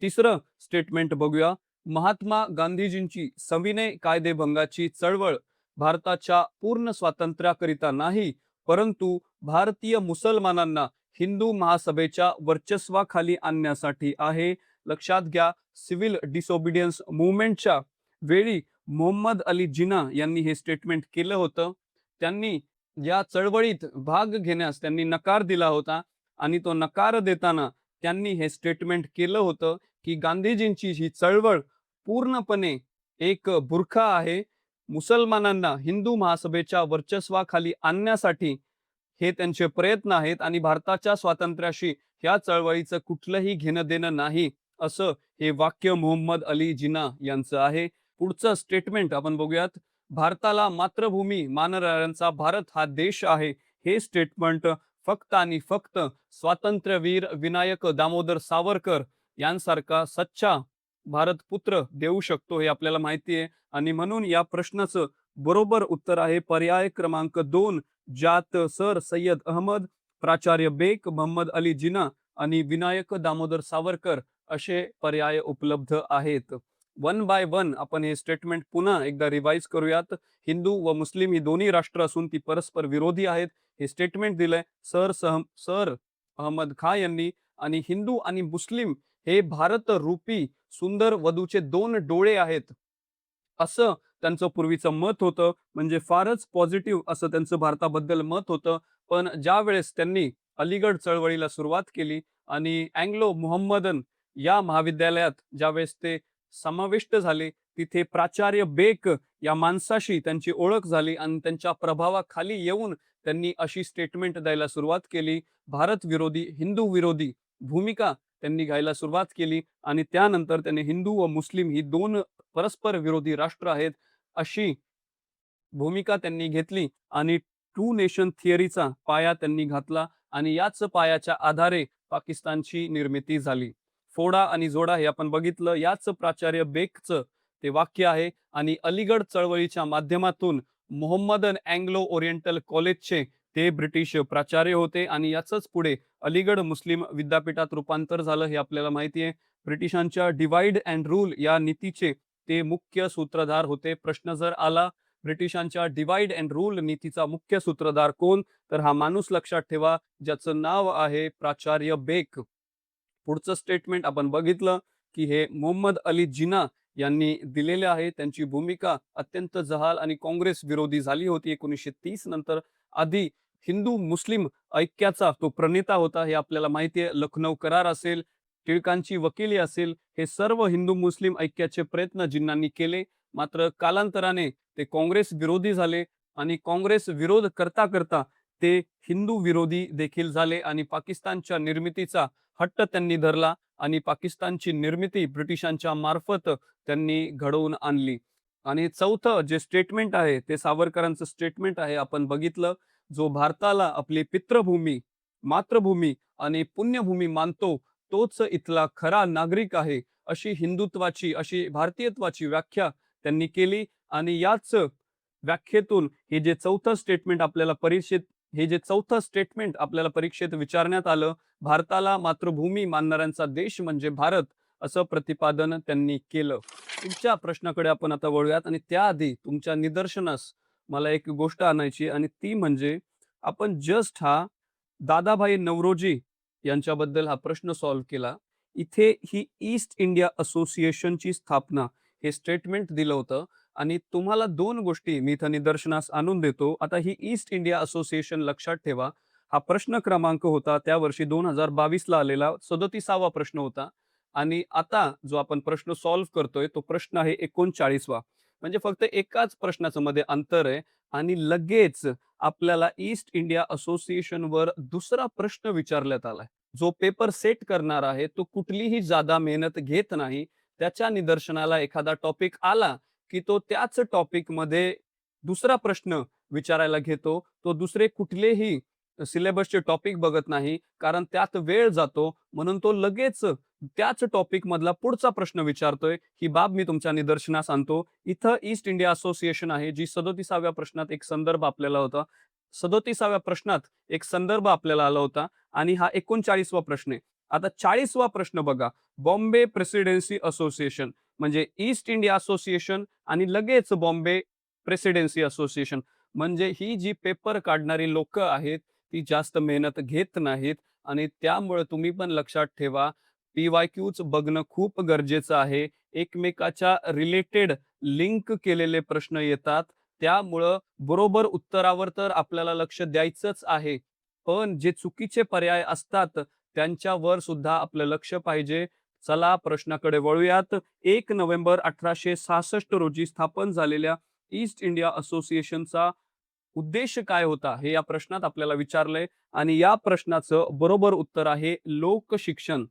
तिसरं स्टेटमेंट बघूया. महात्मा गांधीजींची सविनय कायदेभंगाची चळवळ भारताच्या पूर्ण स्वातंत्र्याकरिता नाही, परंतु भारतीय मुसलमानांना हिंदू महासभेच्या वर्चस्वाखाली आणण्यासाठी आहे. लक्षात घ्या, सिव्हिल डिसोबिडियन्स मुवमेंटच्या वेळी मोहम्मद अली जिना यांनी हे स्टेटमेंट केलं होतं. त्यांनी या चळवळीत भाग घेण्यास त्यांनी नकार दिला होता आणि तो नकार देताना त्यांनी हे स्टेटमेंट केलं होतं की गांधीजींची ही चळवळ पूर्णपणे एक बुरखा आहे. मुसलमानांना हिंदू महासभेच्या वर्चस्वाखाली आणण्यासाठी हे त्यांचे प्रयत्न आहेत आणि भारताच्या स्वातंत्र्याशी ह्या चळवळीचं कुठलंही घेणं देणं नाही, असं हे वाक्य मोहम्मद अली जिना यांचं आहे. पुढचं स्टेटमेंट आपण बघूयात. भारताला मातृभूमी मानणाऱ्यांचा भारत हा देश आहे. हे स्टेटमेंट फक्त आणि फक्त स्वातंत्र्यवीर विनायक दामोदर सावरकर यांसारखा सच्चा भारतपुत्र देऊ शकतो, हे आपल्याला माहिती आहे. आणि म्हणून या प्रश्नाचं बरोबर उत्तर आहे पर्याय क्रमांक 2, ज्यात सर सय्यद अहमद, प्राचार्य बेक, मोहम्मद अली जिना आणि विनायक दामोदर सावरकर असे पर्याय उपलब्ध आहेत. 1 बाय 1 आपण हे स्टेटमेंट पुन्हा एकदा रिवाइज करूयात. हिंदू व मुस्लिम ही दोन्ही राष्ट्र असून ती परस्पर विरोधी आहेत, हे स्टेटमेंट दिलंय सर अहमद खान यांनी. आणि हिंदू आणि मुस्लिम हे भारत रूपी सुंदर वधूचे 2 डोळे आहेत. असं त्यांचं पूर्वीचं मत होतं. म्हणजे फारच पॉझिटिव्ह असं त्यांचं भारताबद्दल मत होतं. पण ज्यावेळेस त्यांनी अलीगढ चळवळीला सुरुवात केली आणि अँग्लो मोहम्मदन या महाविद्यालयात ज्यावेळेस ते समाविष्ट झाले, तिथे प्राचार्य बेक या माणसाशी त्यांची ओळख झाली आणि त्यांच्या प्रभावाखाली येऊन त्यांनी अशी स्टेटमेंट द्यायला सुरुवात केली. भारत विरोधी, हिंदू विरोधी भूमिका त्यांनी घ्यायला सुरुवात केली आणि त्यानंतर त्यांनी हिंदू व मुस्लिम ही 2 परस्पर विरोधी राष्ट्र आहेत, अशी भूमिका त्यांनी घेतली आणि टू नेशन थिअरीचा पाया त्यांनी घातला आणि याच पायाच्या आधारे पाकिस्तानची निर्मिती झाली. फोडा आणि जोडा हे आपण बघितलं. याच प्राचार्य बेकचं ते वाक्य आहे आणि अलीगढ चळवळीच्या माध्यमातून मोहम्मदन अँग्लो ओरिएंटल कॉलेजचे ते ब्रिटिश प्राचार्य होते आणि याचंच पुढे अलीगढ मुस्लिम विद्यापीठात रूपांतर झालं हे आपल्याला माहिती आहे. ब्रिटिशांच्या डिव्हाइड अँड रूल या नीतीचे ते मुख्य सूत्रधार होते. प्रश्न जर आला ब्रिटिशांच्या डिव्हाइड अँड रूल नीतीचा मुख्य सूत्रधार कोण? तर हा माणूस लक्षात ठेवा, ज्याचं नाव आहे प्राचार्य बेक. पुढचं स्टेटमेंट आपण बघितलं, की हे मोहम्मद अली जिना यांनी दिलेले आहे. त्यांची भूमिका अत्यंत जहाल आणि काँग्रेस विरोधी झाली होती 1930 नंतर. आधी हिंदू-मुस्लिम ऐक्याचा तो प्रणेता होता, हे आपल्याला माहिती आहे. लखनौ करार असेल, टिळकांची वकिली असेल, हे सर्व हिंदू-मुस्लिम ऐक्याचे प्रयत्न जिन्नांनी केले. मात्र कालांतराने ते काँग्रेस विरोधी झाले आणि काँग्रेस विरोध करता करता ते हिंदू विरोधी देखील झाले आणि पाकिस्तानच्या निर्मितीचा हट्ट त्यांनी धरला आणि पाकिस्तानची निर्मिती ब्रिटिशांच्या मार्फत त्यांनी घडवून आणली. आणि चौथं जे स्टेटमेंट आहे ते सावरकरांचं स्टेटमेंट आहे. आपण बघितलं, जो भारताला आपली पितृभूमी, मातृभूमी आणि पुण्यभूमी मानतो, तोच इथला खरा नागरिक आहे. अशी हिंदुत्वाची, अशी भारतीयत्वाची व्याख्या त्यांनी केली आणि याच व्याख्येतून हे जे चौथं स्टेटमेंट आपल्याला परीक्षेत विचारण्यात आलं, भारताला मातृभूमी मानणाऱ्यांचा देश म्हणजे भारत, असं प्रतिपादन त्यांनी केलं. पुढच्या प्रश्नाकडे आपण आता वळूयात आणि त्याआधी तुमच्या निदर्शनास मला एक गोष्ट आणायची आणि ती म्हणजे आपण जस्ट हा दादाभाई नौरोजी यांच्याबद्दल हा प्रश्न सॉल्व्ह केला. इथे ही ईस्ट इंडिया असोसिएशनची स्थापना हे स्टेटमेंट दिलं होतं आणि तुम्हाला 2 गोष्टी मी इथं निदर्शनास आणून देतो. आता ही ईस्ट इंडिया असोसिएशन लक्षात ठेवा. हा प्रश्न क्रमांक होता त्या वर्षी 2022 ला आलेला 37वा प्रश्न होता आणि आता जो आपण प्रश्न सॉल्व्ह करतोय तो प्रश्न आहे 39वा. म्हणजे फक्त एकाच प्रश्नाचं मध्ये अंतर आहे आणि लगेच आपल्याला ईस्ट इंडिया असोसिएशनवर दुसरा प्रश्न विचारण्यात आलाय. जो पेपर सेट करणार आहे तो कुठलीही जादा मेहनत घेत नाही. त्याच्या निदर्शनाला एखादा टॉपिक आला की तो त्याच टॉपिकमध्ये दुसरा प्रश्न विचारायला घेतो. तो दुसरे कुठलेही सिलेबसचे टॉपिक बघत नाही, कारण त्यात वेळ जातो. म्हणून तो लगेच त्याच टॉपिक मधला पुढचा प्रश्न विचारतोय. ही बाब मी तुमच्या निदर्शनास आणतो. इथं ईस्ट इंडिया असोसिएशन आहे, जी 37व्या प्रश्नात एक संदर्भ आपल्याला होता. 37व्या प्रश्नात एक संदर्भ आपल्याला आला होता आणि हा 39वा प्रश्न आहे. आता 40वा प्रश्न बघा. बॉम्बे प्रेसिडेन्सी असोसिएशन म्हणजे ईस्ट इंडिया असोसिएशन आणि लगेच बॉम्बे प्रेसिडेन्सी असोसिएशन. म्हणजे ही जी पेपर काढणारी लोक आहेत ती जास्त मेहनत घेत नाहीत आणि त्यामुळे तुम्ही पण लक्षात ठेवा, PYQच बघणं खूप गरजेचं आहे. एकमेकाच्या रिलेटेड लिंक केलेले प्रश्न येतात. त्यामुळं बरोबर उत्तरावर तर आपल्याला लक्ष द्यायचंच आहे. पण जे चुकीचे पर्याय असतात त्यांच्यावर सुद्धा आपलं लक्ष पाहिजे. चला प्रश्नाकडे वळूयात. 1 नोव्हेंबर 1866 रोजी स्थापन झालेल्या ईस्ट इंडिया असोसिएशनचा उद्देश काय होता? हे या प्रश्नात आपल्याला विचारलंय आणि या प्रश्नाचं बरोबर उत्तर आहे लोकशिक्षण.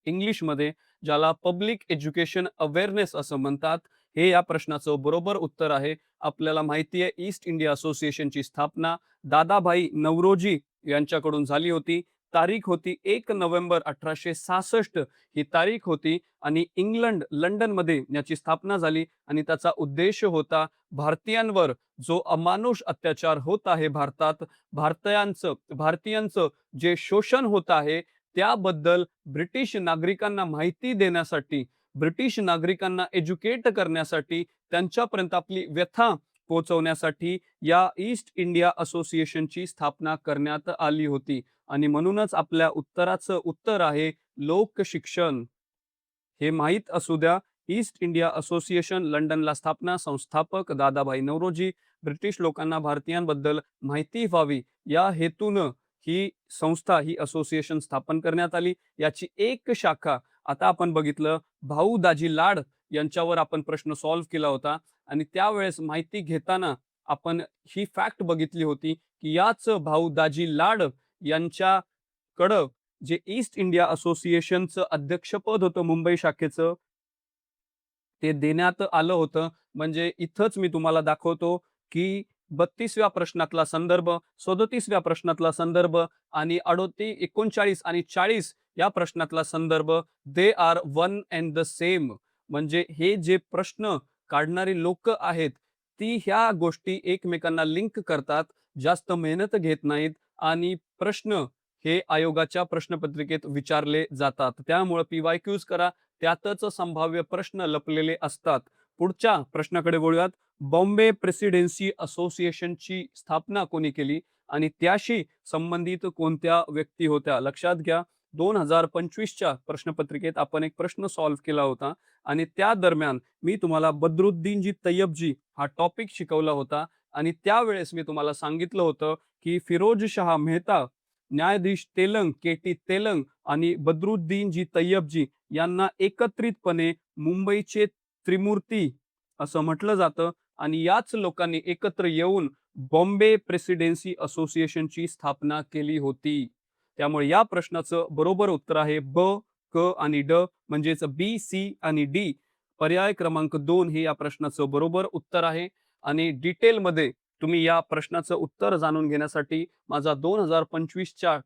इंग्लिशमध्ये ज्याला पब्लिक एज्युकेशन अवेअरनेस असं म्हणतात. हे या प्रश्नाचं बरोबर उत्तर आहे. आपल्याला माहिती आहे ईस्ट इंडिया असोसिएशनची स्थापना दादाभाई नौरोजी यांच्याकडून झाली होती. तारीख होती 1 नोव्हेंबर 1866 ही तारीख होती आणि लंडनमध्ये याची स्थापना झाली आणि त्याचा उद्देश होता भारतीयांवर जो अमानुष अत्याचार होत आहे भारतात, भारतीयांचं जे शोषण होत आहे त्याबद्दल ब्रिटिश नागरिकांना माहिती देण्यासाठी, ब्रिटिश नागरिकांना एज्युकेट करण्यासाठी, त्यांच्यापर्यंत आपली व्यथा पोहोचवण्यासाठी या ईस्ट इंडिया असोसिएशनची स्थापना करण्यात आली होती. आणि म्हणूनच आपल्या उत्तराचं उत्तर आहे लोकशिक्षण. हे माहीत असू द्या. ईस्ट इंडिया असोसिएशन लंडनला स्थापना, संस्थापक दादाभाई नौरोजी. ब्रिटिश लोकांना भारतीयांबद्दल माहिती व्हावी या हेतूनं ही संस्था, ही असोसिएशन स्थापन करण्यात आली. याची एक शाखा आता आपण बघितलं, भाऊ दाजी लाड यांच्यावर आपण प्रश्न सॉल्व्ह केला होता आणि त्यावेळेस माहिती घेताना आपण ही फॅक्ट बघितली होती, की याच भाऊ दाजी लाड यांच्याकडं जे ईस्ट इंडिया असोसिएशनचं अध्यक्षपद होतं मुंबई शाखेचं, ते देण्यात आलं होतं. म्हणजे इथंच मी तुम्हाला दाखवतो, की 32व्या प्रश्नातला संदर्भ, 37व्या प्रश्नातला संदर्भ आणि 39 आणि 40 या प्रश्नातला संदर्भ, they are one and the same. म्हणजे हे जे प्रश्न काढणारी लोक आहेत, ती ह्या गोष्टी एकमेकांना लिंक करतात, जास्त मेहनत घेत नाहीत आणि प्रश्न हे आयोगाच्या प्रश्नपत्रिकेत विचारले जातात. त्यामुळे पी-वाय-क्यूज करा, त्यातच संभाव्य प्रश्न लपलेले असतात. पुढच्या प्रश्नाकडे वळूयात. बॉम्बे प्रेसिडेन्सी असोसिएशनची स्थापना कोणी केली आणि त्याशी संबंधित कोणत्या व्यक्ती होत्या? लक्षात घ्या, 2025च्या प्रश्नपत्रिकेत आपण एक प्रश्न सॉल्व्ह केला होता आणि त्या दरम्यान मी तुम्हाला बद्रुद्दीनजी तय्यबजी हा टॉपिक शिकवला होता आणि त्यावेळेस मी तुम्हाला सांगितलं होतं, की फिरोजशाह मेहता, न्यायाधीश तेलंग, के.टी. तेलंग आणि बद्रुद्दीनजी तय्यबजी यांना एकत्रितपणे मुंबईचे त्रिमूर्ती असं म्हटलं जातं आणि याच लोकांनी एकत्र येऊन बॉम्बे प्रेसिडेन्सी असोसिएशनची स्थापना केली होती. त्यामुळे या प्रश्नाचं बरोबर उत्तर आहे ब, क आणि ड म्हणजेच बी, सी आणि डी. पर्याय क्रमांक 2 हे या प्रश्नाचं बरोबर उत्तर आहे. आणि डिटेलमध्ये तुम्ही या प्रश्नाचं उत्तर जाणून घेण्यासाठी माझा 2025च्या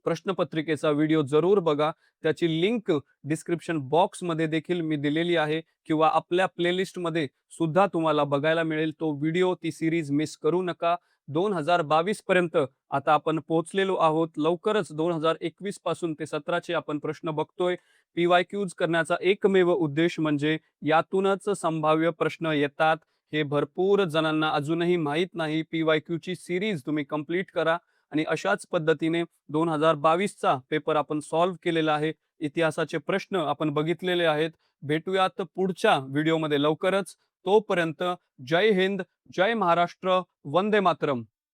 प्रश्नपत्रिकेचा व्हिडिओ जरूर बघा. त्याची लिंक डिस्क्रिप्शन बॉक्समध्ये देखील मी दिलेली आहे किंवा आपल्या प्लेलिस्टमध्ये सुद्धा तुम्हाला बघायला मिळेल. तो व्हिडिओ, ती सीरीज मिस करू नका. 2022 पर्यंत आता आपण पोहोचलेलो आहोत. लवकरच 2021 पासून ते 17चे आपण प्रश्न बघतोय. पी-वाय-क्यूज करण्याचा एकमेव उद्देश म्हणजे यातूनच संभाव्य प्रश्न येतात. हे भरपूर जणांना अजूनही माहीत नाही. पी-वाय-क्यूची सीरीज तुम्ही कंप्लीट करा आणि अशाच पद्धतीने 2022चा पेपर आपण सॉल्व्ह केलेला आहे. इतिहासाचे प्रश्न आपण बघितलेले आहेत. भेटूयात पुढच्या व्हिडिओमध्ये लवकरच. तोपर्यंत जय हिंद, जय महाराष्ट्र, वंदे मातरम.